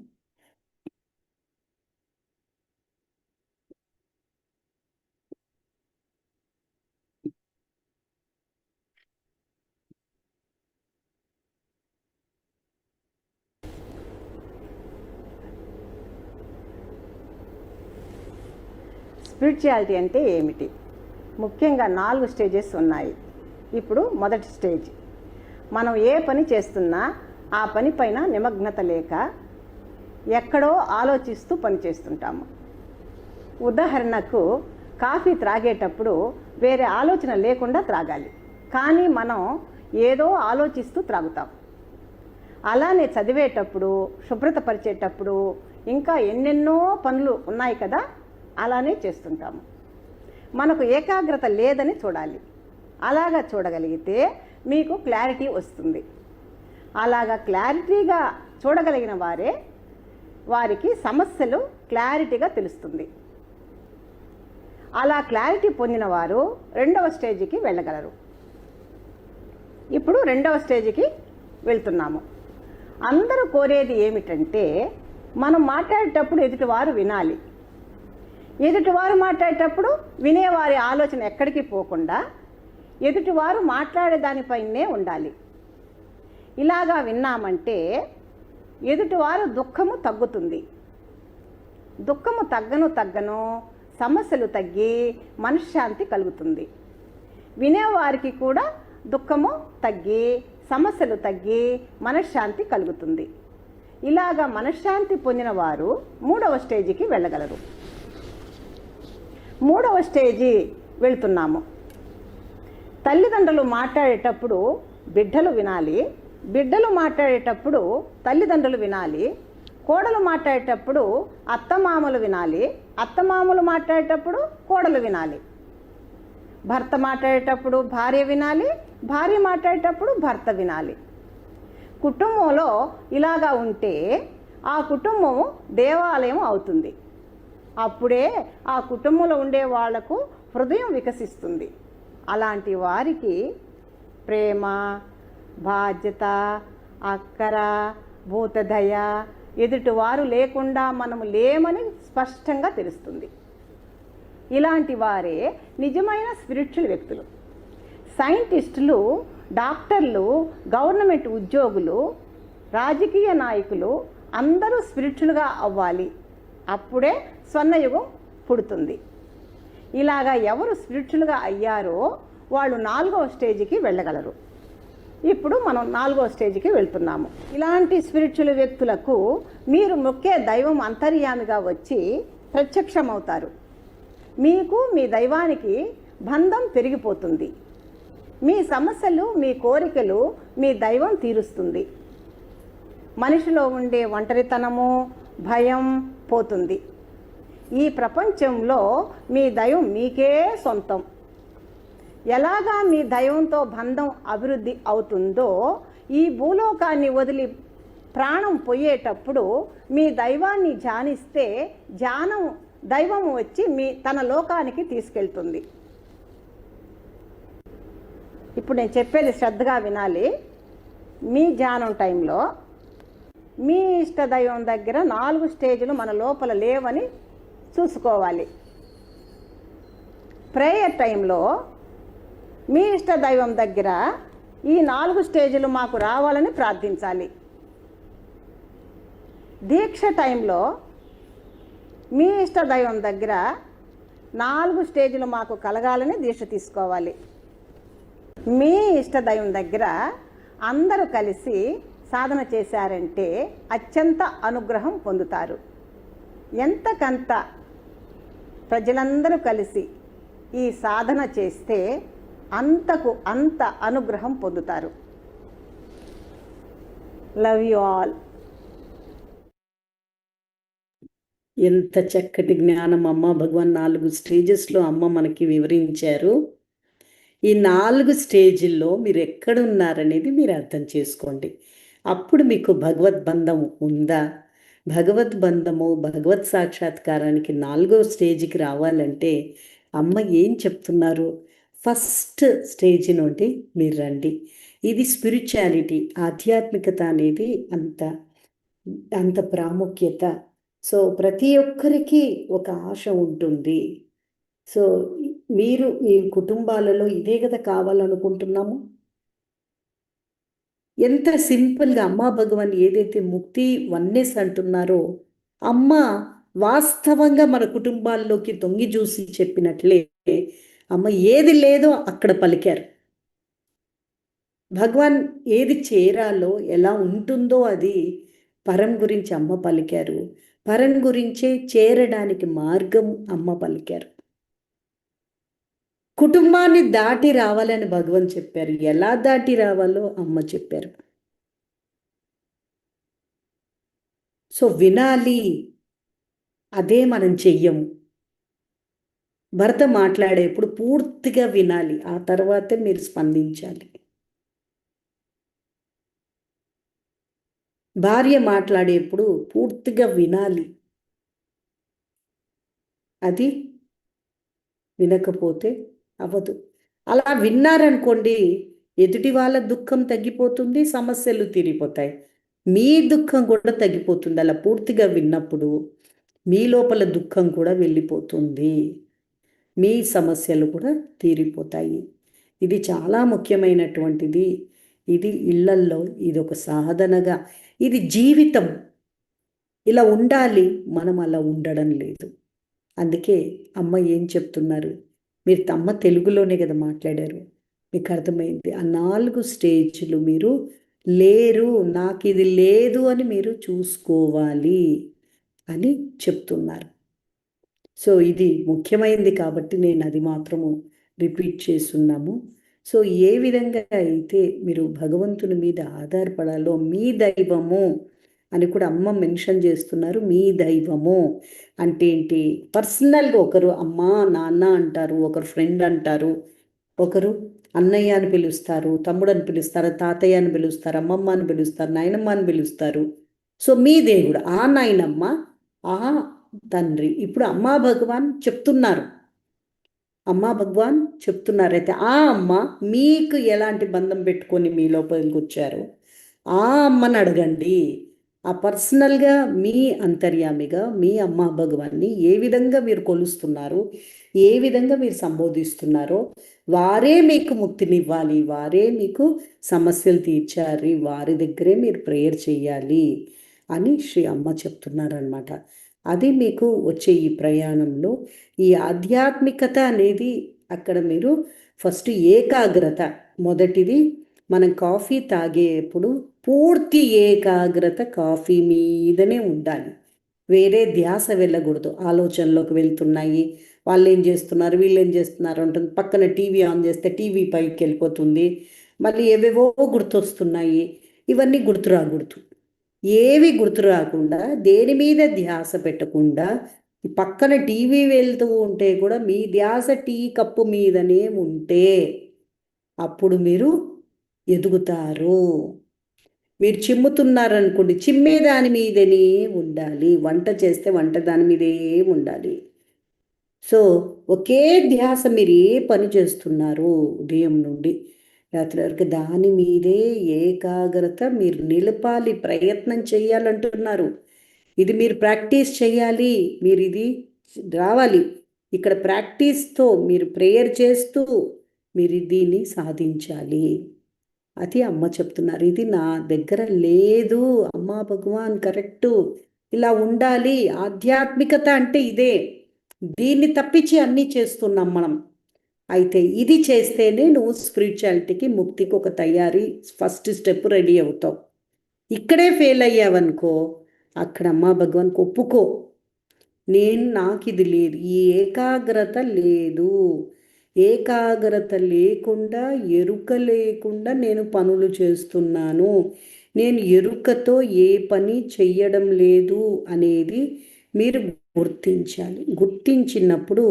K: స్పిరిచువాలిటీ అంటే ఏమిటి? ముఖ్యంగా 4 స్టేజెస్ ఉన్నాయి. ఇప్పుడు మొదటి స్టేజ్, మనం ఏ పని చేస్తున్నా ఆ పని పైన నిమగ్నత లేక ఎక్కడో ఆలోచిస్తూ పని చేస్తుంటాము. ఉదాహరణకు కాఫీ త్రాగేటప్పుడు వేరే ఆలోచన లేకుండా త్రాగాలి, కానీ మనం ఏదో ఆలోచిస్తూ త్రాగుతాం. అలానే చదివేటప్పుడు, శుభ్రతపరిచేటప్పుడు, ఇంకా ఎన్నెన్నో పనులు ఉన్నాయి కదా, అలానే చేస్తుంటాము. మనకు ఏకాగ్రత లేదని చూడాలి. అలాగా చూడగలిగితే మీకు క్లారిటీ వస్తుంది. అలాగా క్లారిటీగా చూడగలిగిన వారికి సమస్యలు క్లారిటీగా తెలుస్తుంది. అలా క్లారిటీ పొందిన వారు రెండవ స్టేజ్కి వెళ్ళగలరు. ఇప్పుడు రెండవ స్టేజ్కి వెళ్తున్నాము. అందరూ కోరేది ఏమిటంటే మనం మాట్లాడేటప్పుడు ఎదుటివారు వినాలి. ఎదుటివారు మాట్లాడేటప్పుడు వినేవారి ఆలోచన ఎక్కడికి పోకుండా ఎదుటివారు మాట్లాడే దానిపైనే ఉండాలి. ఇలాగా విన్నామంటే ఎదుటివారు దుఃఖము తగ్గుతుంది. దుఃఖము తగ్గను సమస్యలు తగ్గి మనశ్శాంతి కలుగుతుంది. వినేవారికి కూడా దుఃఖము తగ్గి సమస్యలు తగ్గి మనశ్శాంతి కలుగుతుంది. ఇలాగా మనశ్శాంతి పొందిన వారు మూడవ స్టేజికి వెళ్ళగలరు. మూడవ స్టేజి వెళ్తున్నాము. తల్లిదండ్రులు మాట్లాడేటప్పుడు బిడ్డలు వినాలి, బిడ్డలు మాట్లాడేటప్పుడు తల్లిదండ్రులు వినాలి, కోడలు మాట్లాడేటప్పుడు అత్తమామలు వినాలి, అత్తమామలు మాట్లాడేటప్పుడు కోడలు వినాలి, భర్త మాట్లాడేటప్పుడు భార్య వినాలి, భార్య మాట్లాడేటప్పుడు భర్త వినాలి. కుటుంబంలో ఇలాగా ఉంటే ఆ కుటుంబం దేవాలయం అవుతుంది. అప్పుడే ఆ కుటుంబంలో ఉండే వాళ్లకు హృదయం వికసిస్తుంది. అలాంటి వారికి ప్రేమ, బాధ్యత, అక్కర, భూతదయ, ఎదుటివారు లేకుండా మనము లేమని స్పష్టంగా తెలుస్తుంది. ఇలాంటి వారే నిజమైన స్పిరిచువల్ వ్యక్తులు. సైంటిస్టులు, డాక్టర్లు, గవర్నమెంట్ ఉద్యోగులు, రాజకీయ నాయకులు అందరూ స్పిరిచువల్గా అవ్వాలి. అప్పుడే స్వర్ణయుగం పుడుతుంది. ఇలాగా ఎవరు స్పిరిచువల్గా అయ్యారో వాళ్ళు 4వ స్టేజికి వెళ్ళగలరు. ఇప్పుడు మనం 4వ స్టేజికి వెళ్తున్నాము. ఇలాంటి స్పిరిచువల్ వ్యక్తులకు మీరు మొక్కే దైవం అంతర్యామిగా వచ్చి ప్రత్యక్షమవుతారు. మీకు మీ దైవానికి బంధం పెరిగిపోతుంది. మీ సమస్యలు, మీ కోరికలు మీ దైవం తీరుస్తుంది. మనిషిలో ఉండే ఒంటరితనము, భయం పోతుంది. ఈ ప్రపంచంలో మీ దైవం మీకే సొంతం. ఎలాగా మీ దైవంతో బంధం అభివృద్ధి అవుతుందో ఈ భూలోకాన్ని వదిలి ప్రాణం పోయేటప్పుడు మీ దైవాన్ని ధ్యానిస్తే దైవం వచ్చి తన లోకానికి తీసుకెళ్తుంది. ఇప్పుడు నేను చెప్పేది శ్రద్ధగా వినాలి. మీ ధ్యానం టైంలో మీ ఇష్ట దైవం దగ్గర 4 స్టేజ్లు మన లోపల లేవని చూసుకోవాలి. ప్రేయర్ టైంలో మీ ఇష్ట దైవం దగ్గర ఈ 4 స్టేజ్లు మాకు రావాలని ప్రార్థించాలి. దీక్ష టైంలో మీ ఇష్ట దైవం దగ్గర 4 స్టేజ్లు మాకు కలగాలని దీక్ష తీసుకోవాలి. మీ ఇష్ట దైవం దగ్గర అందరూ కలిసి సాధన చేశారంటే అత్యంత అనుగ్రహం పొందుతారు. ఎంతకంత ప్రజలందరూ కలిసి ఈ సాధన చేస్తే అంతకు అంత అనుగ్రహం పొందుతారు. Love you all.
D: ఎంత చక్కటి జ్ఞానం అమ్మ భగవాన్ 4 స్టేజెస్లో అమ్మ మనకి వివరించారు. ఈ 4 స్టేజ్ల్లో మీరు ఎక్కడున్నారనేది మీరు అర్థం చేసుకోండి. అప్పుడు మీకు భగవద్బంధం ఉందా? భగవద్బంధము, భగవత్ సాక్షాత్కారానికి 4వ స్టేజ్కి రావాలంటే అమ్మ ఏం చెప్తున్నారు? ఫస్ట్ స్టేజ్ నుండి మీరు రండి. ఇది స్పిరిచువాలిటీ, ఆధ్యాత్మికత అనేది అంత ప్రాముఖ్యత. సో ప్రతి ఒక్కరికి ఒక ఆశ ఉంటుంది. సో మీరు మీ కుటుంబాలలో ఇదే కదా కావాలనుకుంటున్నాము. ఎంత సింపుల్గా అమ్మా భగవాన్ ఏదైతే ముక్తి వన్నెస్ అంటున్నారో అమ్మ వాస్తవంగా మన కుటుంబాల్లోకి తొంగి చూసి చెప్పినట్లే అమ్మ ఏది లేదో అక్కడ పలికారు. భగవాన్ ఏది చేరాలో ఎలా ఉంటుందో అది పరం గురించి అమ్మ పలికారు. పరం గురించే చేరడానికి మార్గం అమ్మ పలికారు. కుటుంబాన్ని దాటి రావాలని భగవాన్ చెప్పారు. ఎలా దాటి రావాలో అమ్మ చెప్పారు. సో వినాలి, అదే మనం చెయ్యము. భర్త మాట్లాడేప్పుడు పూర్తిగా వినాలి, ఆ తర్వాతే మీరు స్పందించాలి. భార్య మాట్లాడేప్పుడు పూర్తిగా వినాలి. అది వినకపోతే అవ్వదు. అలా విన్నారనుకోండి, ఎదుటి వాళ్ళ దుఃఖం తగ్గిపోతుంది, సమస్యలు తీరిపోతాయి. మీ దుఃఖం కూడా తగ్గిపోతుంది. అలా పూర్తిగా విన్నప్పుడు మీ లోపల దుఃఖం కూడా వెళ్ళిపోతుంది, మీ సమస్యలు కూడా తీరిపోతాయి. ఇది చాలా ముఖ్యమైనటువంటిది. ఇది ఇళ్లల్లో ఇది ఒక సాధనగా, ఇది జీవితం. ఇలా ఉండాలి, మనం అలా ఉండడం లేదు. అందుకే అమ్మ ఏం చెప్తున్నారు, మీరు అమ్మ తెలుగులోనే కదా మాట్లాడారు, మీకు అర్థమైంది. ఆ 4 స్టేజ్లు మీరు లేరు, నాకు ఇది లేదు అని మీరు చూసుకోవాలి అని చెప్తున్నారు. సో ఇది ముఖ్యమైనది కాబట్టి నేను అది మాత్రము రిపీట్ చేస్తున్నాము. సో ఏ విధంగా అయితే మీరు భగవంతుని మీద ఆధారపడాలో, మీ దైవము అని కూడా అమ్మ మెన్షన్ చేస్తున్నారు. మీ దైవము అంటే ఏంటి? పర్సనల్గా ఒకరు అమ్మ నాన్న అంటారు, ఒకరు ఫ్రెండ్ అంటారు, ఒకరు అన్నయ్య అని పిలుస్తారు, తమ్ముడు అని పిలుస్తారు, తాతయ్య అని పిలుస్తారు, అమ్మమ్మ అని పిలుస్తారు, నాయనమ్మ అని పిలుస్తారు. సో మీ దేవుడు, ఆ నాయనమ్మ, ఆ తండ్రి. ఇప్పుడు అమ్మా భగవాన్ చెప్తున్నారు, అమ్మా భగవాన్ చెప్తున్నారు. అయితే ఆ అమ్మ మీకు ఎలాంటి బంధం పెట్టుకొని మీ లోపలికి వచ్చారు, ఆ అమ్మని అడగండి. ఆ పర్సనల్గా మీ అంతర్యామిగా మీ అమ్మా భగవాన్ని ఏ విధంగా మీరు కొలుస్తున్నారు, ఏ విధంగా మీరు సంబోధిస్తున్నారో వారే మీకు ముక్తినివ్వాలి, వారే మీకు సమస్యలు తీర్చాలి, వారి దగ్గరే మీరు ప్రేయర్ చేయాలి అని శ్రీ అమ్మ చెప్తున్నారనమాట. అది మీకు వచ్చే ఈ ప్రయాణంలో ఈ ఆధ్యాత్మికత అనేది అక్కడ మీరు ఫస్ట్ ఏకాగ్రత. మొదటిది మనం కాఫీ తాగేప్పుడు పూర్తి ఏకాగ్రత కాఫీ మీదనే ఉండాలి, వేరే ధ్యాస వెళ్ళకూడదు. ఆలోచనలోకి వెళ్తున్నాయి, వాళ్ళు ఏం చేస్తున్నారు, వీళ్ళు ఏం చేస్తున్నారు ఉంటుంది, పక్కన టీవీ ఆన్ చేస్తే టీవీ పైకి వెళ్ళిపోతుంది, మళ్ళీ ఏవేవో గుర్తొస్తున్నాయి, ఇవన్నీ గుర్తు రాకూడదు. ఏవి గుర్తు రాకుండా, దేని మీద ధ్యాస పెట్టకుండా, పక్కన టీవీ వెళ్తూ ఉంటే కూడా మీ ధ్యాస టీ కప్పు మీదనే ఉంటే అప్పుడు మీరు ఎదుగుతారు. మీరు చిమ్ముతున్నారనుకోండి, చిమ్మే దాని మీదనే ఉండాలి, వంట చేస్తే వంట దాని మీదే ఉండాలి. సో ఒకే ధ్యాస, మీరు ఏ పని చేస్తున్నారు ఉదయం నుండి రాత్రి వరకు దాని మీదే ఏకాగ్రత మీరు నిలపాలి, ప్రయత్నం చేయాలంటున్నారు. ఇది మీరు ప్రాక్టీస్ చేయాలి, మీరు ఇది రావాలి. ఇక్కడ ప్రాక్టీస్తో మీరు ప్రేయర్ చేస్తూ మీరు దీన్ని సాధించాలి. అది అమ్మ చెప్తున్నారు. ఇది నా దగ్గర లేదు అమ్మా భగవాన్, కరెక్టు, ఇలా ఉండాలి. ఆధ్యాత్మికత అంటే ఇదే, దీన్ని తప్పించి అన్నీ చేస్తున్నాం మనం. అయితే ఇది చేస్తేనే నువ్వు స్పిరిచువాలిటీకి, ముక్తికి ఒక తయారీ, ఫస్ట్ స్టెప్ రెడీ అవుతావు. ఇక్కడే ఫెయిల్ అయ్యావనుకో, అక్కడ అమ్మా భగవాన్కి ఒప్పుకో, నాకు ఇది లేదు, ఈ ఏకాగ్రత లేదు, ఏకాగ్రత లేకుండా, ఎరుక లేకుండా నేను పనులు చేస్తున్నాను, నేను ఎరుకతో ఏ పని చెయ్యడం లేదు అనేది మీరు గుర్తించాలి. గుర్తించినప్పుడు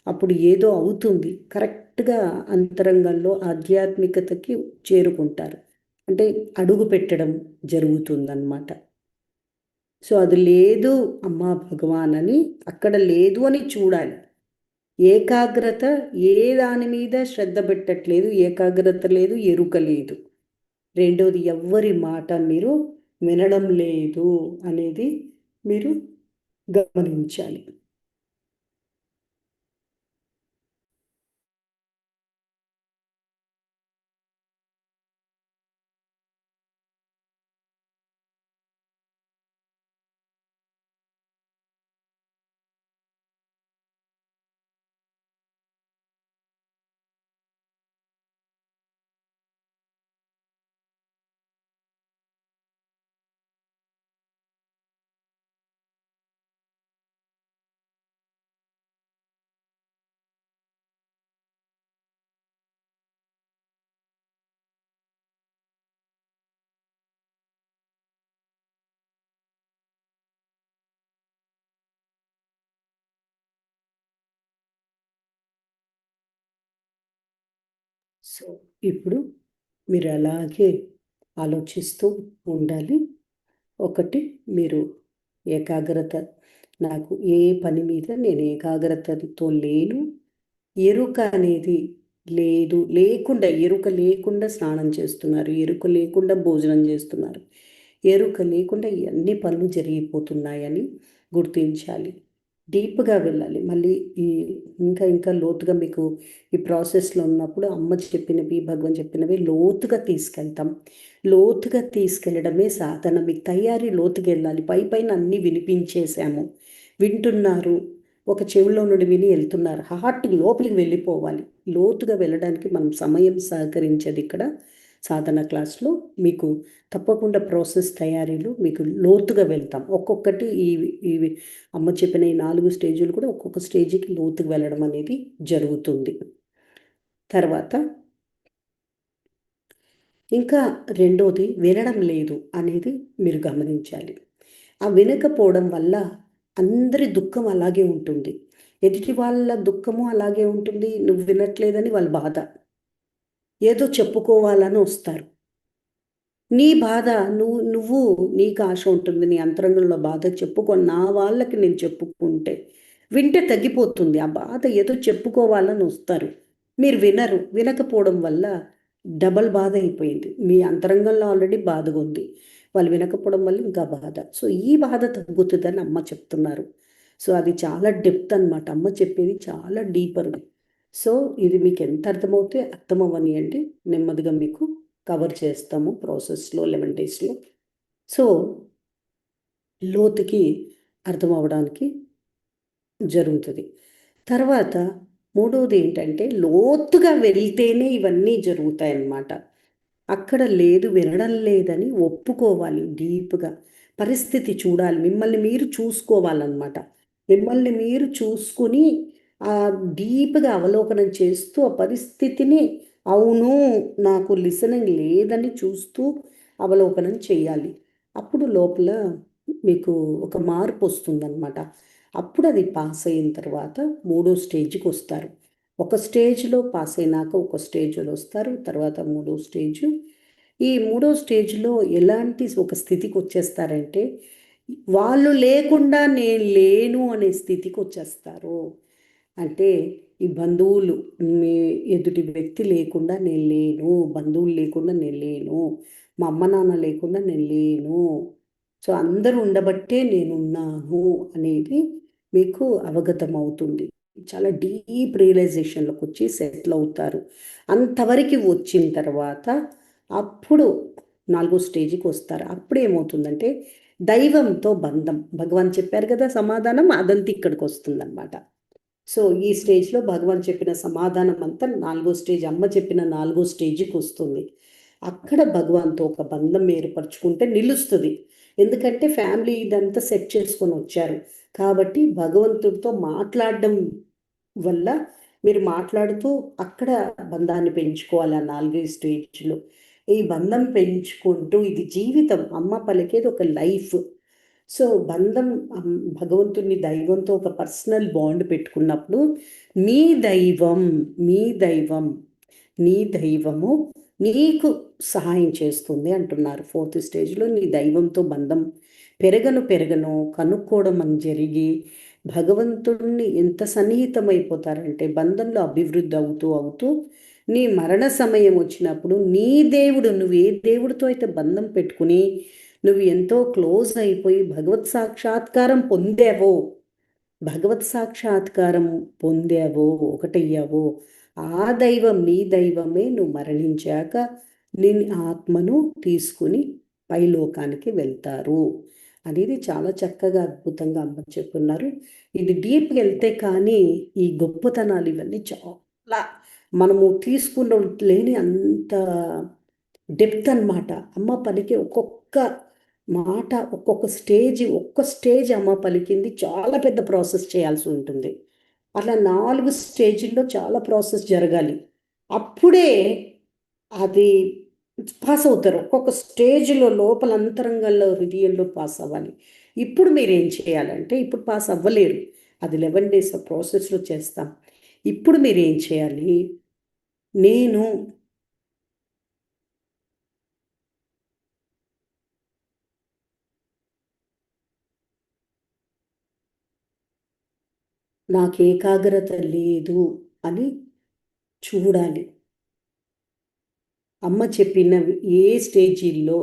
D: అప్పుడు ఏదో అవుతుంది, కరెక్ట్గా అంతరంగంలో ఆధ్యాత్మికతకి చేరుకుంటారు, అంటే అడుగు పెట్టడం జరుగుతుందన్నమాట. సో అది లేదు అమ్మా భగవాన్ అని, అక్కడ లేదు అని చూడాలి. ఏకాగ్రత, ఏ దాని మీద శ్రద్ధ పెట్టట్లేదు, ఏకాగ్రత లేదు, ఎరుక లేదు. రెండోది, ఎవ్వరి మాట మీరు వినడం లేదు అనేది మీరు గమనించాలి. సో ఇప్పుడు మీరు అలాగే ఆలోచిస్తూ ఉండాలి. ఒకటి, మీరు ఏకాగ్రత, నాకు ఏ పని మీద నేను ఏకాగ్రతతో లేను, ఎరుక అనేది లేదు, ఎరుక లేకుండా స్నానం చేస్తున్నారు, ఎరుక లేకుండా భోజనం చేస్తున్నారు, ఎరుక లేకుండా అన్ని పనులు జరిగిపోతున్నాయని గుర్తించాలి. డీప్గా వెళ్ళాలి. మళ్ళీ ఇంకా ఇంకా లోతుగా మీకు ఈ ప్రాసెస్లో ఉన్నప్పుడు అమ్మ చెప్పినవి, భగవాన్ చెప్పినవి లోతుగా తీసుకెళ్తాం. లోతుగా తీసుకెళ్ళడమే సాధన. మీకు తయారీ లోతుగా వెళ్ళాలి. పైన అన్నీ వినిపించేసాము, వింటున్నారు, ఒక చెవిలో నుండి విని వెళ్తున్నారు, హార్ట్ లోపలికి వెళ్ళిపోవాలి. లోతుగా వెళ్ళడానికి మనం సమయం సహకరించేది ఇక్కడ సాధన క్లాస్లో. మీకు తప్పకుండా ప్రాసెస్ తయారీలు మీకు లోతుగా వెళ్తాం. ఒక్కొక్కటి ఈ అమ్మ చెప్పిన ఈ 4 స్టేజీలు కూడా ఒక్కొక్క స్టేజీకి లోతుగా వెళ్ళడం అనేది జరుగుతుంది. తర్వాత ఇంకా రెండోది వినడం లేదు అనేది మీరు గమనించాలి. ఆ వినకపోవడం వల్ల అందరి దుఃఖం అలాగే ఉంటుంది. ఎదుటి వాళ్ళ దుఃఖము అలాగే ఉంటుంది. నువ్వు వినట్లేదని వాళ్ళ బాధ. ఏదో చెప్పుకోవాలని వస్తారు. నీ బాధ నువ్వు నీకు ఆశ ఉంటుంది, నీ అంతరంగంలో బాధ చెప్పుకో. నా వాళ్ళకి నేను చెప్పుకుంటే వింటే తగ్గిపోతుంది ఆ బాధ. ఏదో చెప్పుకోవాలని వస్తారు, మీరు వినరు. వినకపోవడం వల్ల డబల్ బాధ అయిపోయింది. మీ అంతరంగంలో ఆల్రెడీ బాధగా ఉంది, వాళ్ళు వినకపోవడం వల్ల ఇంకా బాధ. సో ఈ బాధ తగ్గుతుందని అమ్మ చెప్తున్నారు. సో అది చాలా డెప్త్ అనమాట. అమ్మ చెప్పేది చాలా డీపర్. సో ఇది మీకు ఎంత అర్థమవుతే అర్థమవనియండి, నెమ్మదిగా మీకు కవర్ చేస్తాము ప్రాసెస్లో 11 డేస్లో. సో లోతుకి అర్థం అవ్వడానికి జరుగుతుంది. తర్వాత మూడవది ఏంటంటే లోతుగా వెళ్తేనే ఇవన్నీ జరుగుతాయన్నమాట. అక్కడ లేదు, వినడం లేదని ఒప్పుకోవాలి. డీప్గా పరిస్థితి చూడాలి, మిమ్మల్ని మీరు చూసుకోవాలన్నమాట. మిమ్మల్ని మీరు చూసుకుని డీప్గా అవలోకనం చేస్తూ ఆ పరిస్థితిని అవును నాకు లిసనింగ్ లేదని చూస్తూ అవలోకనం చేయాలి. అప్పుడు లోపల మీకు ఒక మార్పు వస్తుందన్నమాట. అప్పుడు అది పాస్ అయిన తర్వాత 3వ స్టేజ్కి వస్తారు. ఒక స్టేజ్లో పాస్ అయినాక ఒక స్టేజ్లో వస్తారు, తర్వాత 3వ స్టేజ్. ఈ 3వ స్టేజ్లో ఎలాంటి ఒక స్థితికి వచ్చేస్తారంటే వాళ్ళు లేకుండా నేను లేను అనే స్థితికి వచ్చేస్తారు. అంటే ఈ బంధువులు, మీ ఎదుటి వ్యక్తి లేకుండా నేను లేను, బంధువులు లేకుండా నేను లేను, మా అమ్మ నాన్న లేకుండా నేను లేను, సో అందరూ ఉండబట్టే నేనున్నాను అనేది మీకు అవగతం అవుతుంది. చాలా డీప్ రియలైజేషన్లోకి వచ్చి సెటిల్ అవుతారు. అంతవరకు వచ్చిన తర్వాత అప్పుడు 4వ స్టేజ్కి వస్తారు. అప్పుడు ఏమవుతుందంటే దైవంతో బంధం. భగవాన్ చెప్పారు కదా సమాధానం, అదంతా ఇక్కడికి వస్తుందన్నమాట. సో ఈ స్టేజ్లో భగవాన్ చెప్పిన సమాధానం అంతా 4వ స్టేజ్, అమ్మ చెప్పిన 4వ స్టేజ్కి వస్తుంది. అక్కడ భగవాన్తో ఒక బంధం ఏర్పరచుకుంటే నిలుస్తుంది. ఎందుకంటే ఫ్యామిలీ ఇదంతా సెట్ చేసుకొని వచ్చారు కాబట్టి భగవంతుడితో మాట్లాడడం వల్ల మీరు మాట్లాడుతూ అక్కడ బంధాన్ని పెంచుకోవాలి. ఆ 4 స్టేజ్లో ఈ బంధం పెంచుకుంటూ ఇది జీవితం. అమ్మ పలికేది ఒక లైఫ్. సో బంధం భగవంతుని దైవంతో ఒక పర్సనల్ బాండ్ పెట్టుకున్నప్పుడు మీ దైవం నీ దైవము నీకు సహాయం చేస్తుంది అంటున్నారు. 4th స్టేజ్లో నీ దైవంతో బంధం పెరగను కనుక్కోవడం అని జరిగి భగవంతుడిని ఎంత సన్నిహితమైపోతారంటే బంధంలో అభివృద్ధి అవుతూ నీ మరణ సమయం వచ్చినప్పుడు నీ దేవుడు, నువ్వు ఏ దేవుడితో అయితే బంధం పెట్టుకుని నువ్వు ఎంతో క్లోజ్ అయిపోయి భగవత్ సాక్షాత్కారం పొందావో ఒకటయ్యావో ఆ దైవం, నీ దైవమే నువ్వు మరణించాక నీ ఆత్మను తీసుకుని పైలోకానికి వెళ్తారు అనేది చాలా చక్కగా అద్భుతంగా అమ్మ చెప్పున్నారు. ఇది డీప్గా వెళ్తే కానీ ఈ గొప్పతనాలు ఇవన్నీ చాలా మనము తీసుకున్న లేని అంత డెప్త్ అన్నమాట. అమ్మ పలికే ఒక్కొక్క మాట, ఒక్క స్టేజ్ అమ్మ పలికింది చాలా పెద్ద ప్రాసెస్ చేయాల్సి ఉంటుంది. అట్లా 4 స్టేజ్ల్లో చాలా ప్రాసెస్ జరగాలి. అప్పుడే అది పాస్ అవుతారు. ఒక్కొక్క స్టేజ్లో లోపల అంతరంగంలో హృదయంలో పాస్ అవ్వాలి. ఇప్పుడు మీరు ఏం చేయాలంటే, ఇప్పుడు పాస్ అవ్వలేరు, అది 11 డేస్ ప్రాసెస్లో చేస్తాం. ఇప్పుడు మీరు ఏం చేయాలి, నేను నాకు ఏకాగ్రత లేదు, అని చూడాలి. అమ్మ చెప్పిన ఏ స్టేజీల్లో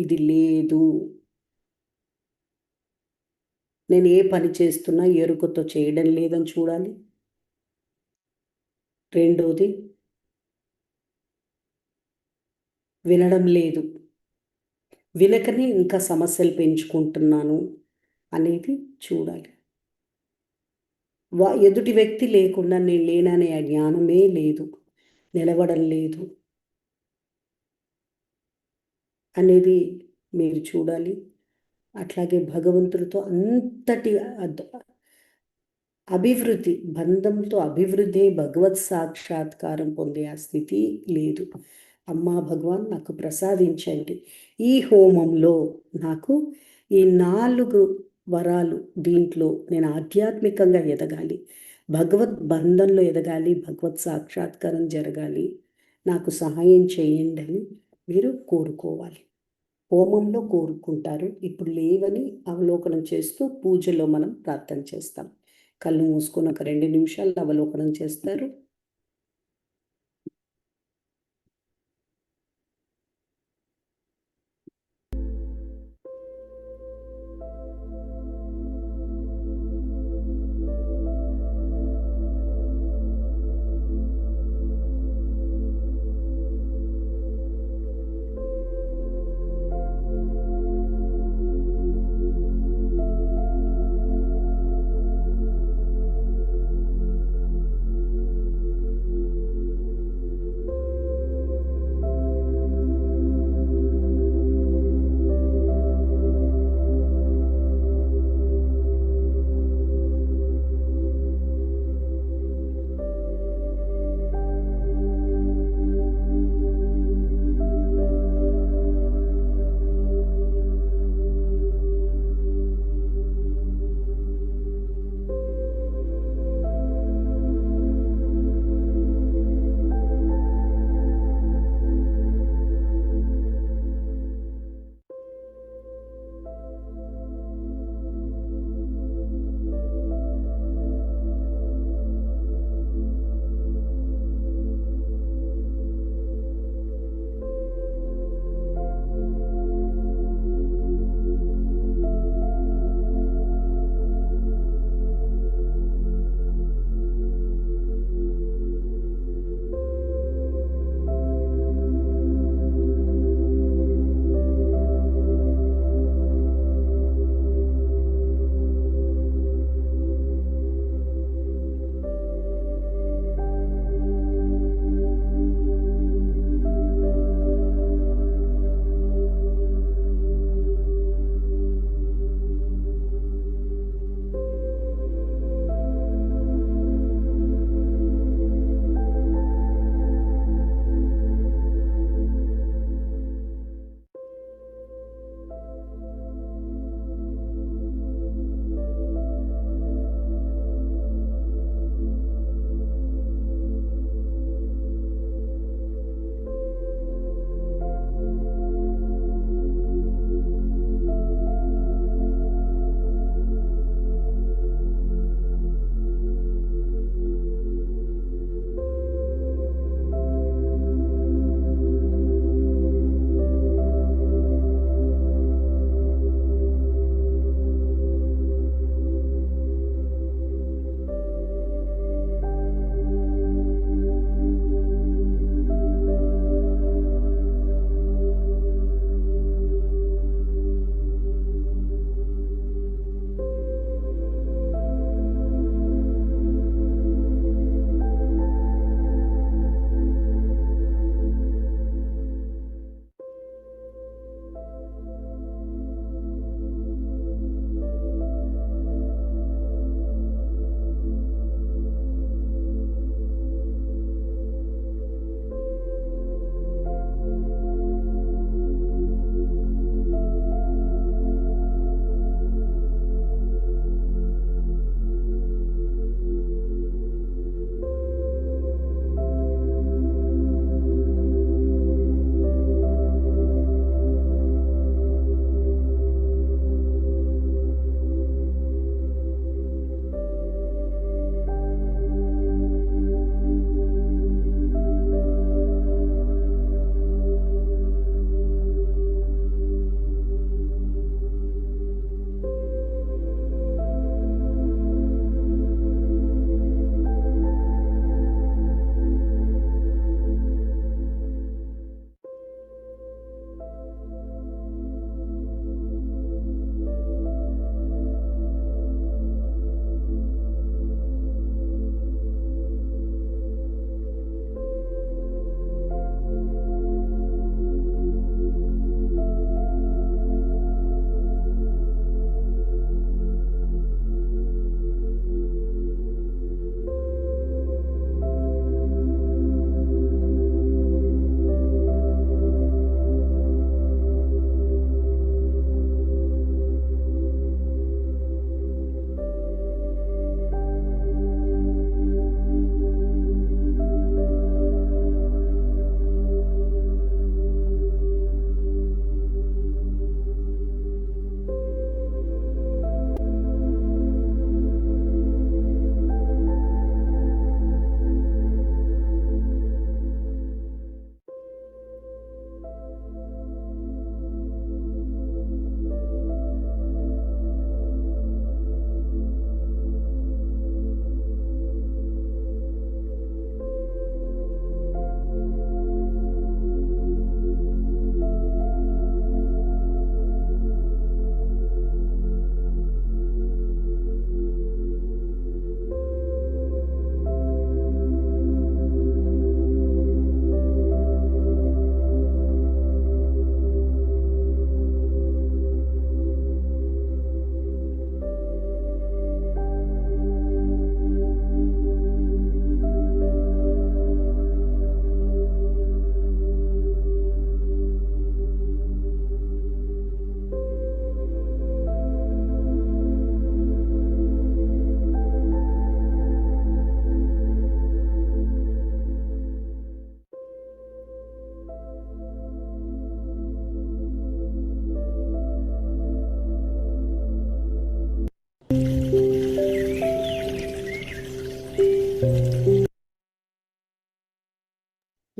D: ఇది లేదు, నేను ఏ పని చేస్తున్నా ఎరుకతో చేయడం లేదని చూడాలి. రెండోది, వినడం లేదు, వినకనే ఇంకా సమస్యలు పెంచుకుంటున్నాను అనేది చూడాలి. ఎదుటి వ్యక్తి లేకుండా నేను లేననే ఆ జ్ఞానమే లేదు, నిలవడం లేదు అనేది మీరు చూడాలి. అట్లాగే భగవంతుడితో అంతటి అభివృద్ధి, బంధంతో అభివృద్ధి, భగవత్ సాక్షాత్కారం పొందే ఆ స్థితి లేదు. అమ్మా భగవాన్ నాకు ప్రసాదించండి. ఈ హోమంలో నాకు ఈ 4 వరాలు, దీంట్లో నేను ఆధ్యాత్మికంగా ఎదగాలి, భగవద్ బంధంలో ఎదగాలి, భగవత్ సాక్షాత్కారం జరగాలి, నాకు సహాయం చేయండి అని మీరు కోరుకోవాలి. హోమంలో కోరుకుంటారు. ఇప్పుడు లేవని అవలోకనం చేస్తూ పూజలో మనం ప్రార్థన చేస్తాం. కళ్ళు మూసుకొని ఒక 2 నిమిషాలు అవలోకనం చేస్తారు.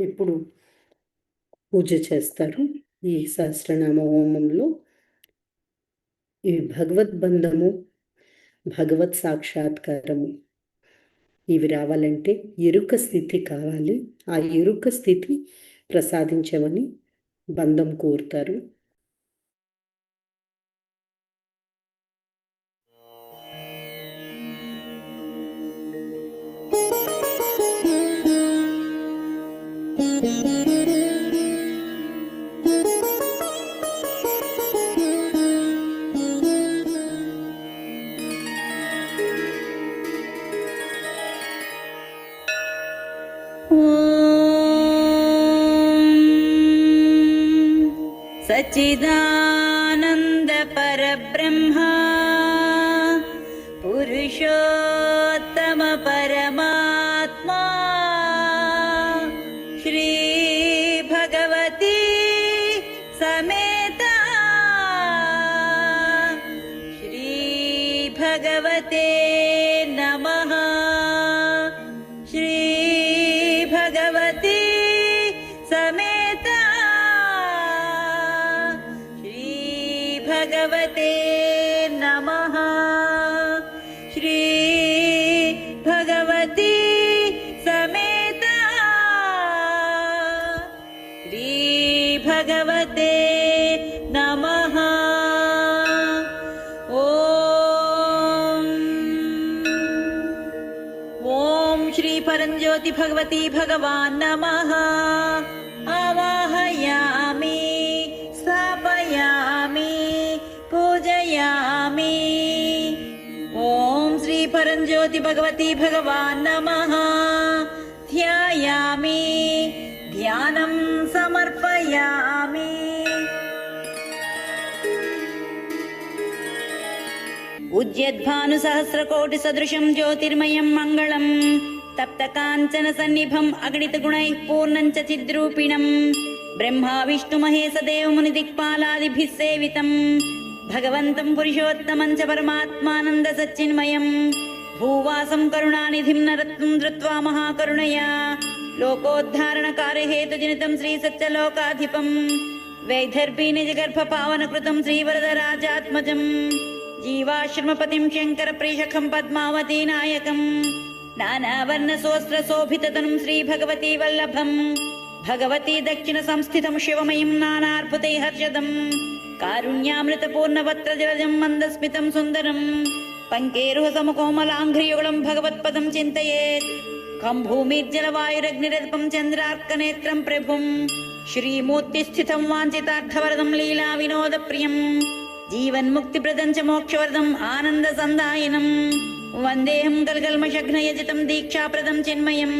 D: ఎప్పుడు పూజ చేస్తారు ఈ సహస్రనామ హోమంలో. ఈ భగవద్బంధము, భగవత్ సాక్షాత్కారము ఇవి రావాలంటే ఎరుక స్థితి కావాలి. ఆ ఎరుక స్థితి ప్రసాదించమని బంధం కోరుతారు.
L: सच्चिदानंद परब्रह्मा पुरुषोत्तम परमात्मा श्री भगवती समेता श्री भगवते नमः। श्री भगवती समेता भगवते नमः। श्री भगवती समेता श्री भगवते नमः। ओम श्री परंज्योति भगवती भगवान नमः। आवाहयामि, स्थापयामि, पूजयामि। ओम श्री परंज्योति भगवती भगवान नमः। ध्यायामि, ध्यानं समर्पयामि। उज्जद्भानुसहस्रकोटि सदृशं ज्योतिर्मयं मङ्गलं तप्तकाञ्चन सन्निभम् अगणित गुणैः पूर्णं च चिद्रूपिणं ब्रह्मा विष्णु महेश देव मुनिदिक्पालादिभिः सेवितं भगवन्तं पुरुषोत्तमं च परमात्मानन्द सच्चिन्मयं भूवासं करुणानिधिं नरत्नं धृत्वा महाकरुणया लोकोद्धारणकार्यहेतुजनितं श्रीसत्यलोकाधिपं वैदर्भी निजगर्भपावनकृतं श्रीवरदराजात्मजं जीवाश्रमपतिं शङ्करप्रियशखं पद्मावती नायकं नानावर्णसोऽस्त्रशोभिततनुं श्रीभगवती वल्लभं भगवती दक्षिणसंस्थितं शिवमयं नानार्पुतैः कारुण्यामृतपूर्णवक्त्रजलजं मन्दस्मितं सुन्दरं पङ्केरुहसमकोमलाङ्घ्रियुगलं भगवत्पदं चिन्तयेत् खं भूमिर्जलवायुरग्निरल्पं चन्द्रार्कनेत्रं प्रभुं श्रीमूर्तिस्थितं वाञ्छितार्थवरदं लीलाविनोदप्रियं जीवन्मुक्तिप्रदं च मोक्षवरदम् आनन्दसन्दायनं वन्देऽहं गलगल्मषघ्नयजितं दीक्षाप्रदं चिन्मयं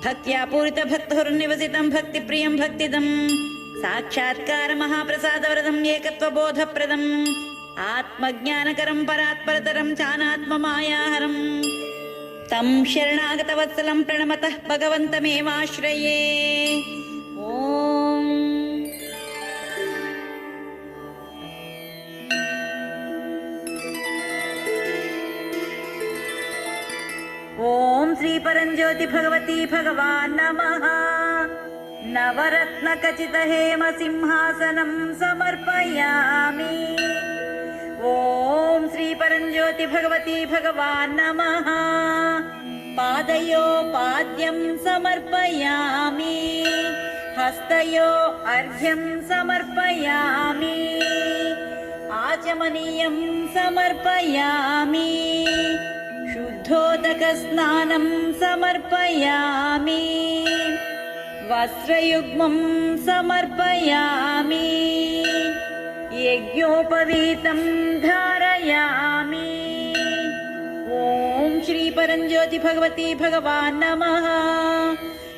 L: भक्त्या पूरितभक्तहुर्निवसितं भक्तिप्रियं भक्तिदं साक्षात्कार महाप्रसादवरदं एकत्वबोधप्रदम् आत्मज्ञानकरं परात्परतरं चानात्ममायाहरं तं शरणागतवत्सलं प्रणमतः भगवन्तमेवाश्रये। ओम श्री परंज्योति भगवती भगवान नमः। नवरत्नखचित हेम सिंहासनं समर्पयामि। ओम श्री परंज्योति भगवती भगवान नमः। पादयो पाद्यं समर्पयामि, हस्तयो अर्घ्यं समर्पयामि, आचमनीयं समर्पयामि, शुद्धोदकस्नानं समर्पयामि, वस्त्रयुग्मं समर्पयामि, यज्ञोपवीतं धारयामि। ओम श्री परंज्योति भगवती भगवान नमः।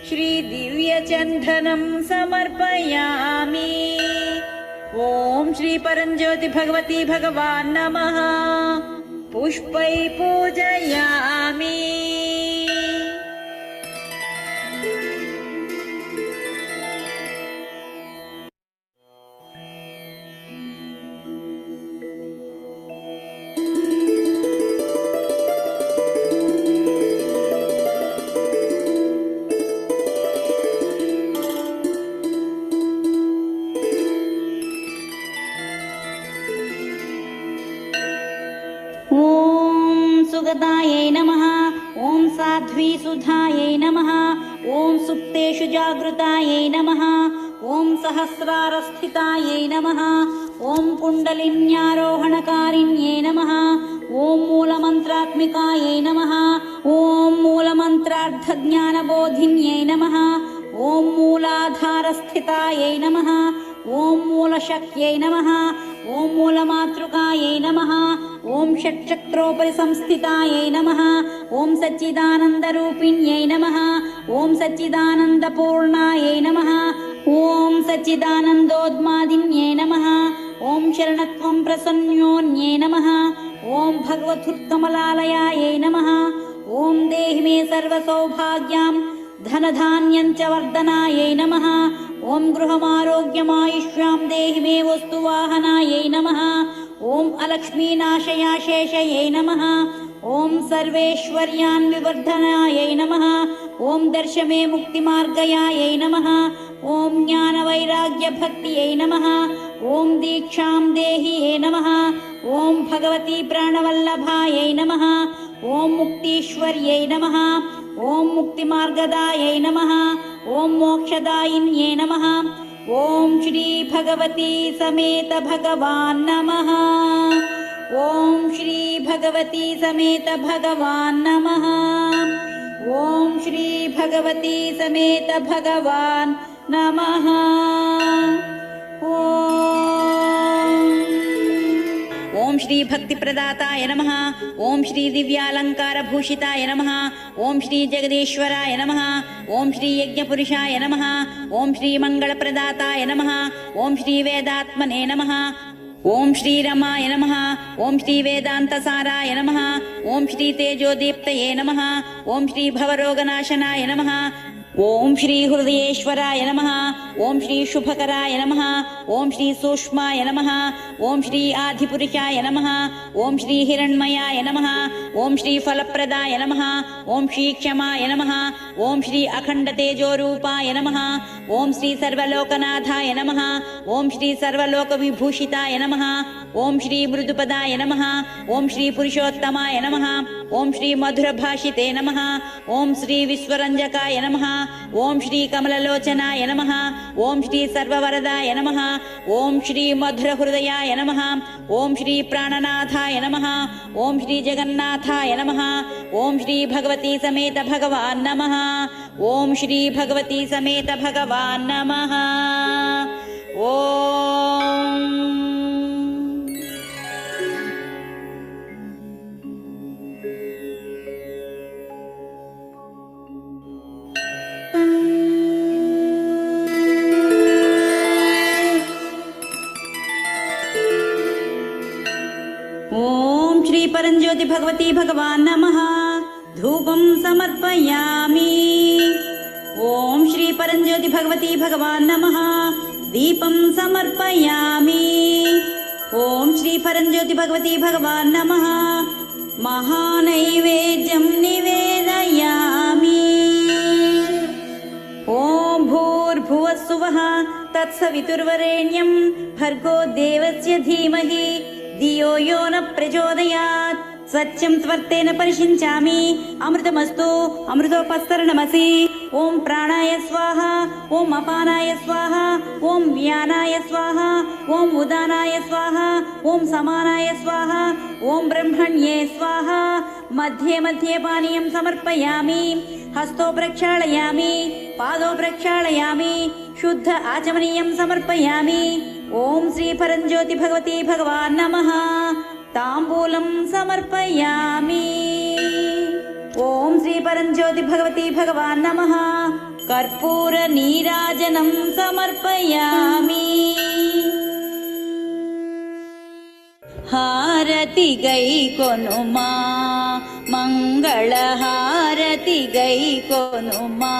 L: श्री दिव्यचन्दनं समर्पयामि। ओम श्री परंज्योति भगवती भगवान नमः। पुष्पै पूजयामि। सुगतायै नमः ॐ साध्वी सुधायै नमः ॐ सुप्तेषु जागृतायै नमः ॐ सहस्रारस्थितायै नमः ॐ कुण्डलिन्यारोहणकारिण्यै नमः ॐ मूलमन्त्रात्मिकायै नमः ॐ मूलमन्त्रार्थज्ञानबोधिन्यै नमः ॐ मूलाधारस्थितायै नमः ॐ मूलशक्त्यै नमः ॐ मूलमातृकायै नमः ॐ षट्चक्रोपरि संस्थितायै नमः ॐ सच्चिदानन्दरूपिण्यै नमः ॐ सच्चिदानन्दपूर्णायै नमः ॐ सच्चिदानन्दोन्मादिन्यै नमः ॐ शरणत्वं प्रसन्योन्यै नमः ॐ भगवत्कमलालयायै नमः ॐ देहि मे सर्वसौभाग्यां धनधान्यञ्च वर्धनायै नमः ॐ गृहमारोग्यमायुष्यां देहि मे वस्तुवाहनायै नमः ॐ अलक्ष्मीनाशयाशेषयै नमः ॐ सर्वेश्वर्यान्विवर्धनायै नमः ॐ दर्श मे मुक्तिमार्गयायै नमः ॐ ज्ञानवैराग्यभक्त्यै नमः ॐ दीक्षां देहि नमः ॐ भगवती प्राणवल्लभायै नमः ॐ मुक्तीश्वर्यै नमः ॐ मुक्तिमार्गदायै नमः ॐ मोक्षदायिन्यै नमः ॐ श्री भगवती समेत भगवान् नमः ॐ श्री भगवती समेत भगवान् नमः ॐ श्री भगवती समेत भगवान् नमः ॐ श्री भक्तिप्रदाताय नमः ॐ श्री दिव्यालङ्कारभूषिताय नमः ॐ श्री जगदीश्वराय नमः ॐ श्री यज्ञपुरुषाय नमः ॐ श्री मङ्गलप्रदाताय नमः ॐ श्री वेदात्मने नमः ॐ श्री रमाय नमः ॐ श्री वेदान्तसाराय नमः ॐ श्री तेजोदीप्तये नमः ॐ श्री भवरोगनाशनाय नमः ॐ श्री हृदयेश्वराय नमः ॐ श्री शुभकराय नमः ॐ श्री सूक्ष्माय नमः ॐ श्री आदिपुरुषाय नमः ॐ श्री हिरण्मयाय नमः ॐ श्री फलप्रदाय नमः ॐ श्री क्षमाय नमः ॐ श्री अखण्डतेजोरूपाय नमः ॐ श्री सर्वलोकनाथाय नमः ॐ श्री सर्वलोकविभूषिताय नमः ॐ श्री मृदुपदाय नमः ॐ श्री पुरुषोत्तमाय नमः ॐ श्री मधुरभाषिते नमः ॐ श्री विश्वरञ्जकाय नमः ॐ श्री कमललोचनाय नमः ॐ श्री सर्ववरदाय नमः ॐ श्री मधुरहृदयाय नमः ॐ श्री प्राणनाथाय नमः ॐ श्री जगन्नाथाय नमः ॐ श्री भगवती समेत भगवान् नमः ॐ श्री भगवती समेत भगवान् नमः ॐ ॐ श्री परंज्योति भगवती भगवान् नमः धूपं समर्पयामि ॐ श्री परंज्योति भगवती भगवान् नमः दीपं समर्पयामि ॐ श्री परंज्योति भगवती भगवान् नमः महानैवेद्यं निवेदयामि ॐ भूर्भुवस्सुवः तत्सवितुर्वरेण्यं भर्गो देवस्य धीमहि धियो यो न प्रचोदयात् सत्यं त्वर्तेन परिषिञ्चामि अमृतमस्तु अमृतोपस्तरणमसि ॐ प्राणाय स्वाहा ॐ अपानाय स्वाहा ॐ व्यानाय स्वाहा ॐ उदानाय स्वाहा ॐ समानाय स्वाहा ॐ ब्रह्मण्ये स्वाहा मध्ये मध्ये पानीयं समर्पयामि हस्तो प्रक्षालयामि पादो प्रक्षालयामि शुद्ध आचमनीयं समर्पयामि ॐ श्री परंज्योति भगवती भगवान् नमः ताम्बूलं समर्पयामि ॐ श्री परंज्योति भगवती भगवान् नमः कर्पूर नीराजनं समर्पयामि हारति गैकोनुमा मंगल हारति गैकोनुमा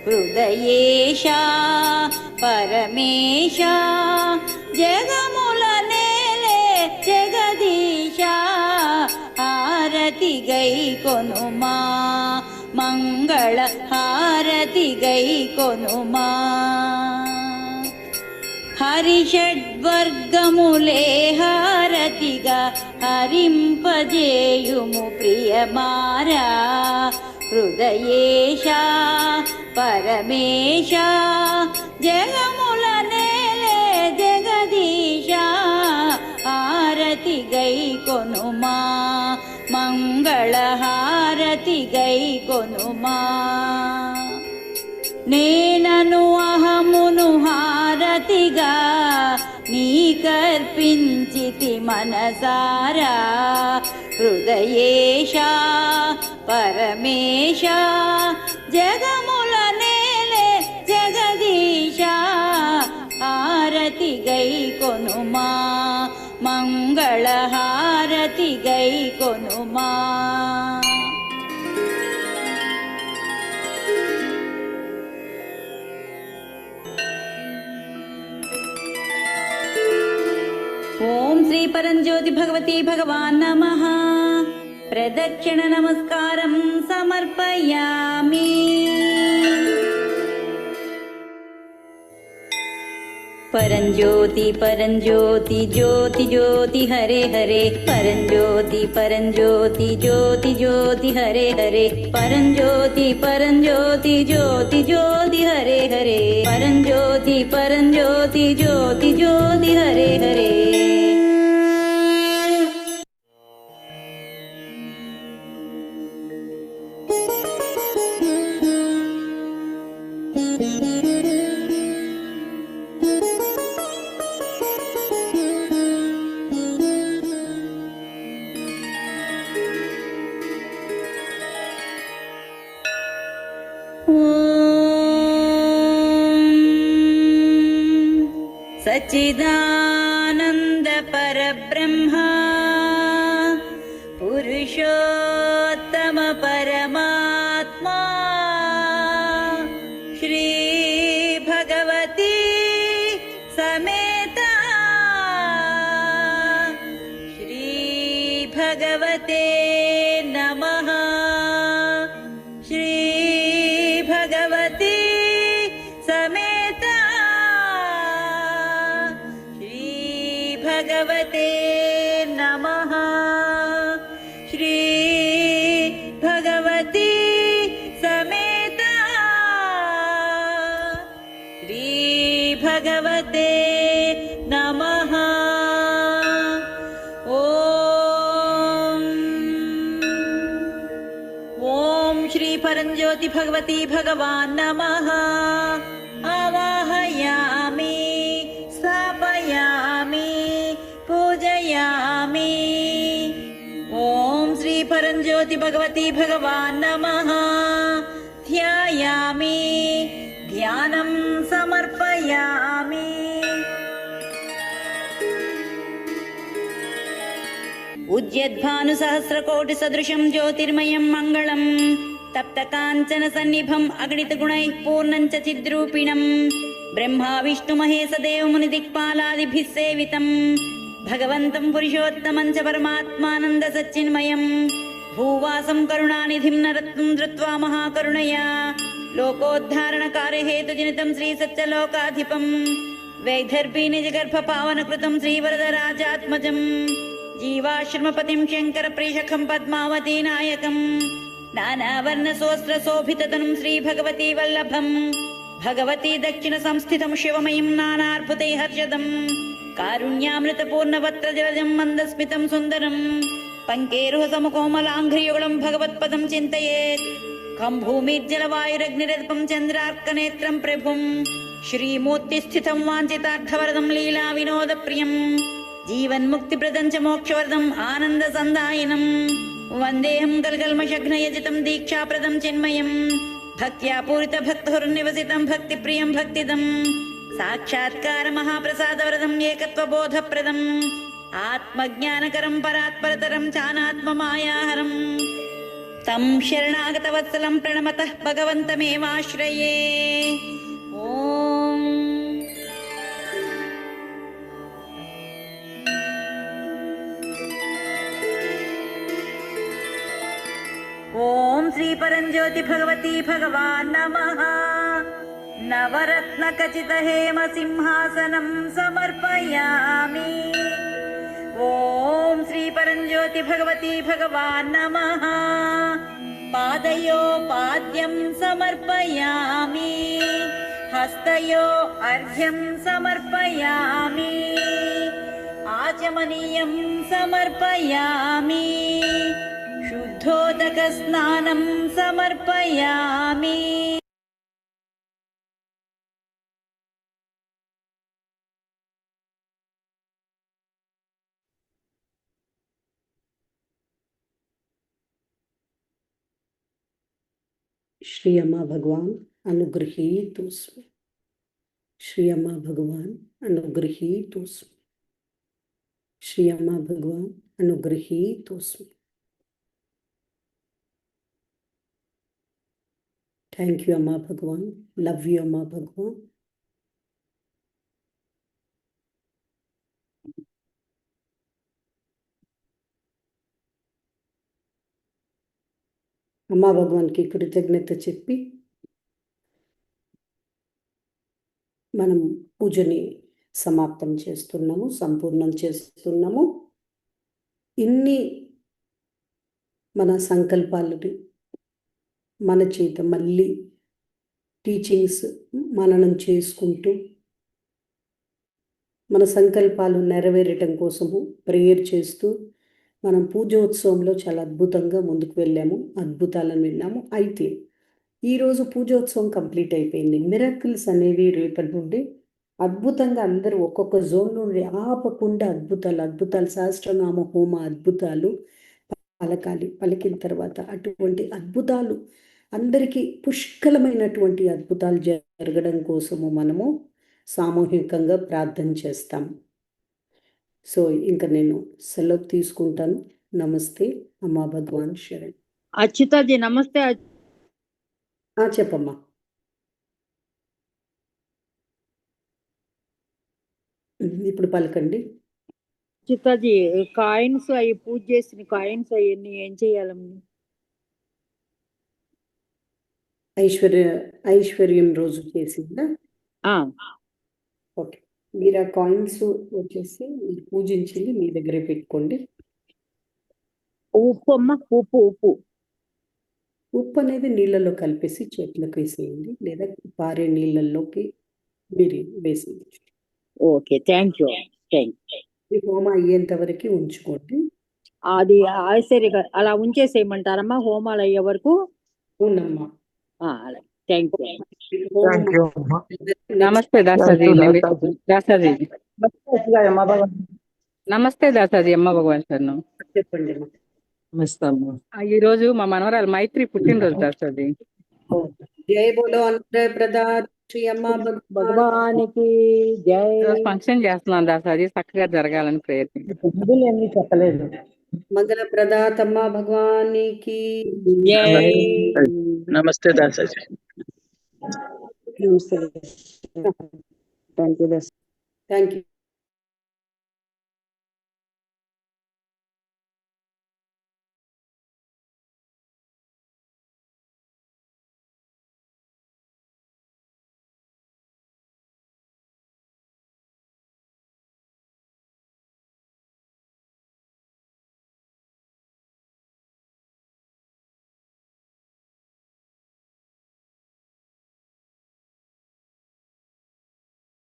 L: हृदयेशा परमेशा जगमुल नेले जगदीशा हारति गैकोनुमा मंगल हारति गैकोनुमा హరిషడ్వర్గములే హారతిగా హరింపజేయుము ప్రియమారా హృదయేశ పరమేశ జగముల నేలే జగదీశ హారతి గై కొనుమా మంగళ హారతి గై కొనుమా నేనను అహమును హారతిగా నీకర్పించితి మనసారా హృదయేశ పరమేశ జగముల నేలే జగదీశ హారతి గై కొనుమా మంగళ హారతి గై కొనుమా ఓం శ్రీ పరంజ్యోతి భగవతి భగవాన్ నమః. ప్రదక్షిణ నమస్కారం సమర్పయామి. పరంజ్యోతి పరంజ్యోతి జ్యోతి జ్యోతి హరే హరే పరంజ్యోతి పరంజ్యోతి జ్యోతి జ్యోతి హరే హరే పరంజ్యోతి పరంజ్యోతి జ్యోతి జ్యోతి హరే హరే పరంజ్యోతి పరంజ్యోతి జ్యోతి జ్యోతి హరే హరే. సచ్చిదానంద పరబ్రహ్మ పురుషోత్తమ పరమాత్మా శ్రీ భగవతి సమేత శ్రీ భగవతే నమః. శ్రీ భగవతి సమేత శ్రీ భగవతే నమః. శ్రీ భగవతి సమేత శ్రీ భగవతే నమః. ఓం శ్రీ పరంజ్యోతి భగవతి భగవాన్ నమః. ఆవాహయామి స్థాపయామి పూజయామి. ఓం శ్రీ పరంజ్యోతి భగవతి భగవాన్ నమః. ధ్యాయామి ధ్యానం సమర్పయామి. ఉద్యద్భాను సహస్రకోటి సదృశం జ్యోతిర్మయం మంగళం తప్త కాంచన సన్నిభం అగణిత గుణైః పూర్ణం చ చిద్రూపిణం బ్రహ్మా విష్ణు మహేశ దేవ ముని దిక్పాలాదిభిః సేవితం భగవంతం పురుషోత్తమం చ పరమాత్మానంద సచ్చిన్మయం భూవాసం కరుణానిధిం నరత్నం ధృత్వా మహాకరుణయా లోకోద్ధారణకార్య హేతుజనితం శ్రీ సత్యలోకాధిపం వైదర్భీ నిజగర్భ పావనకృతం శ్రీవరదరాజాత్మజం జీవాశ్రమపతిం శంకర ప్రీశఖం పద్మావతీ నాయకం నానావర్ణ సోస్త్ర శోభితతనం శ్రీ భగవతీ వల్లభం భగవతీ దక్షిణ సంస్థితం శివమయం నానార్భుతై హర్షదం కారుణ్యామృత పూర్ణవత్ర జలజం మందస్మితం సుందరం పంకేరుహ సమకోమలాంఘ్రియుగళం భగవత్పదం చింతయేత్ ఖం భూమిర్జలవాయురగ్నిరల్పం చంద్రార్కనేత్రం ప్రభుం శ్రీమూర్తిస్థితం వాంఛితార్థవరదం లీలా వినోద ప్రియం జీవన్ముక్తిప్రదం చ మోక్షవరదం ఆనంద సందాయనం వందేహం గల్గల్మషఘ్నయజితం దీక్షాప్రదం చిన్మయం భక్త్యా పూరిత భక్తుర్నివసితం భక్తిప్రియం భక్తిదం సాక్షాత్కార మహాప్రసాదవరదం ఏకత్వబోధప్రదం ఆత్మజ్ఞానకరం పరాత్పరతరం చానాత్మమాయాహరం తం శరణాగతవత్సలం ప్రణమతః భగవంతమేవాశ్రయే. ఓం ఓం శ్రీ పరంజ్యోతి భగవతి భగవాన్ నమః. नवरत्नखचितहेमसिंहासनं समर्पयामि। ॐ श्री परञ्ज्योति भगवती भगवान् नमः। पादयो पाद्यं समर्पयामि, हस्तयो अर्घ्यं समर्पयामि, आचमनीयं समर्पयामि, शुद्धोदकस्नानं समर्पयामि।
D: श्री अम्मा भगवान अनुगृहीतोऽस्मि। श्री अम्मा भगवान अनुगृहीतोऽस्मि। श्री अम्मा भगवान अनुगृहीतोऽस्मि। थैंक यू अम्मा भगवान, लव यू अम्मा भगवान। అమ్మా భగవాన్కి కృతజ్ఞత చెప్పి మనం పూజని సమాప్తం చేస్తున్నాము, సంపూర్ణం చేస్తున్నాము. ఇన్ని మన సంకల్పాలని మన చేత మళ్ళీ టీచింగ్స్ మననం చేసుకుంటూ మన సంకల్పాలు నెరవేరటం కోసము ప్రేయర్ చేస్తూ మనం పూజోత్సవంలో చాలా అద్భుతంగా ముందుకు వెళ్ళాము, అద్భుతాలను విన్నాము. అయితే ఈరోజు పూజోత్సవం కంప్లీట్ అయిపోయింది. మిరాకిల్స్ అనేవి రేపటి నుండి అద్భుతంగా అందరూ ఒక్కొక్క జోన్ నుండి ఆపకుండా అద్భుతాలు సహస్రనామ హోమ అద్భుతాలు పలికిన తర్వాత అటువంటి అద్భుతాలు అందరికీ పుష్కలమైనటువంటి అద్భుతాలు జరగడం కోసము మనము సామూహికంగా ప్రార్థన చేస్తాం. సో ఇంకా నేను సెలవు తీసుకుంటాను. నమస్తే అమ్మా భగవాన్ శరణ్.
F: అచ్యుతాజీ నమస్తే.
D: చెప్పమ్మా. ఇప్పుడు పలకండి.
F: అచ్యుతాజీ కాయిన్స్ అవి పూజ చేసిన కాయిన్స్ అవన్నీ ఏం చేయాలమ్మా?
D: ఐశ్వర్యం రోజు చేసిందా? ఓకే, మీరు ఆ కాయిన్స్ వచ్చేసి పూజించింది మీ దగ్గరే పెట్టుకోండి.
F: ఉప్పు అమ్మ, ఉప్పు
D: అనేది నీళ్ళలో కలిపేసి చేతులకు వేసేయండి, లేదా పారే నీళ్ళల్లోకి మీరు వేసేయండి.
F: Okay, thank you.
D: హోమ అయ్యేంత వరకు ఉంచుకోండి.
F: అది ఆశ్చర్య అలా ఉంచేసేయమంటారమ్మా హోమాలు అయ్యే వరకు?
D: అవునమ్మా.
F: Thank
M: you. నమస్తే దాసాజీ. నమస్తే దాసాజీ అమ్మ భగవాన్ శరణం.
D: చెప్పండి.
M: ఈ రోజు మా మనవరాలు మైత్రి పుట్టినరోజు దాసాజీ.
D: జై బోలో అనుగ్రహ ప్రదాత శ్రీ అమ్మ
F: భగవానికి జై.
M: ఫంక్షన్ చేస్తున్నాను దాసాజీ, చక్కగా జరగాలని ప్రయత్నం.
F: చెప్పలేదు.
D: మంగళ ప్రదాతమ్మ భగవానికి
F: జై.
M: నమస్తే దాసాజీ.
D: Thank you.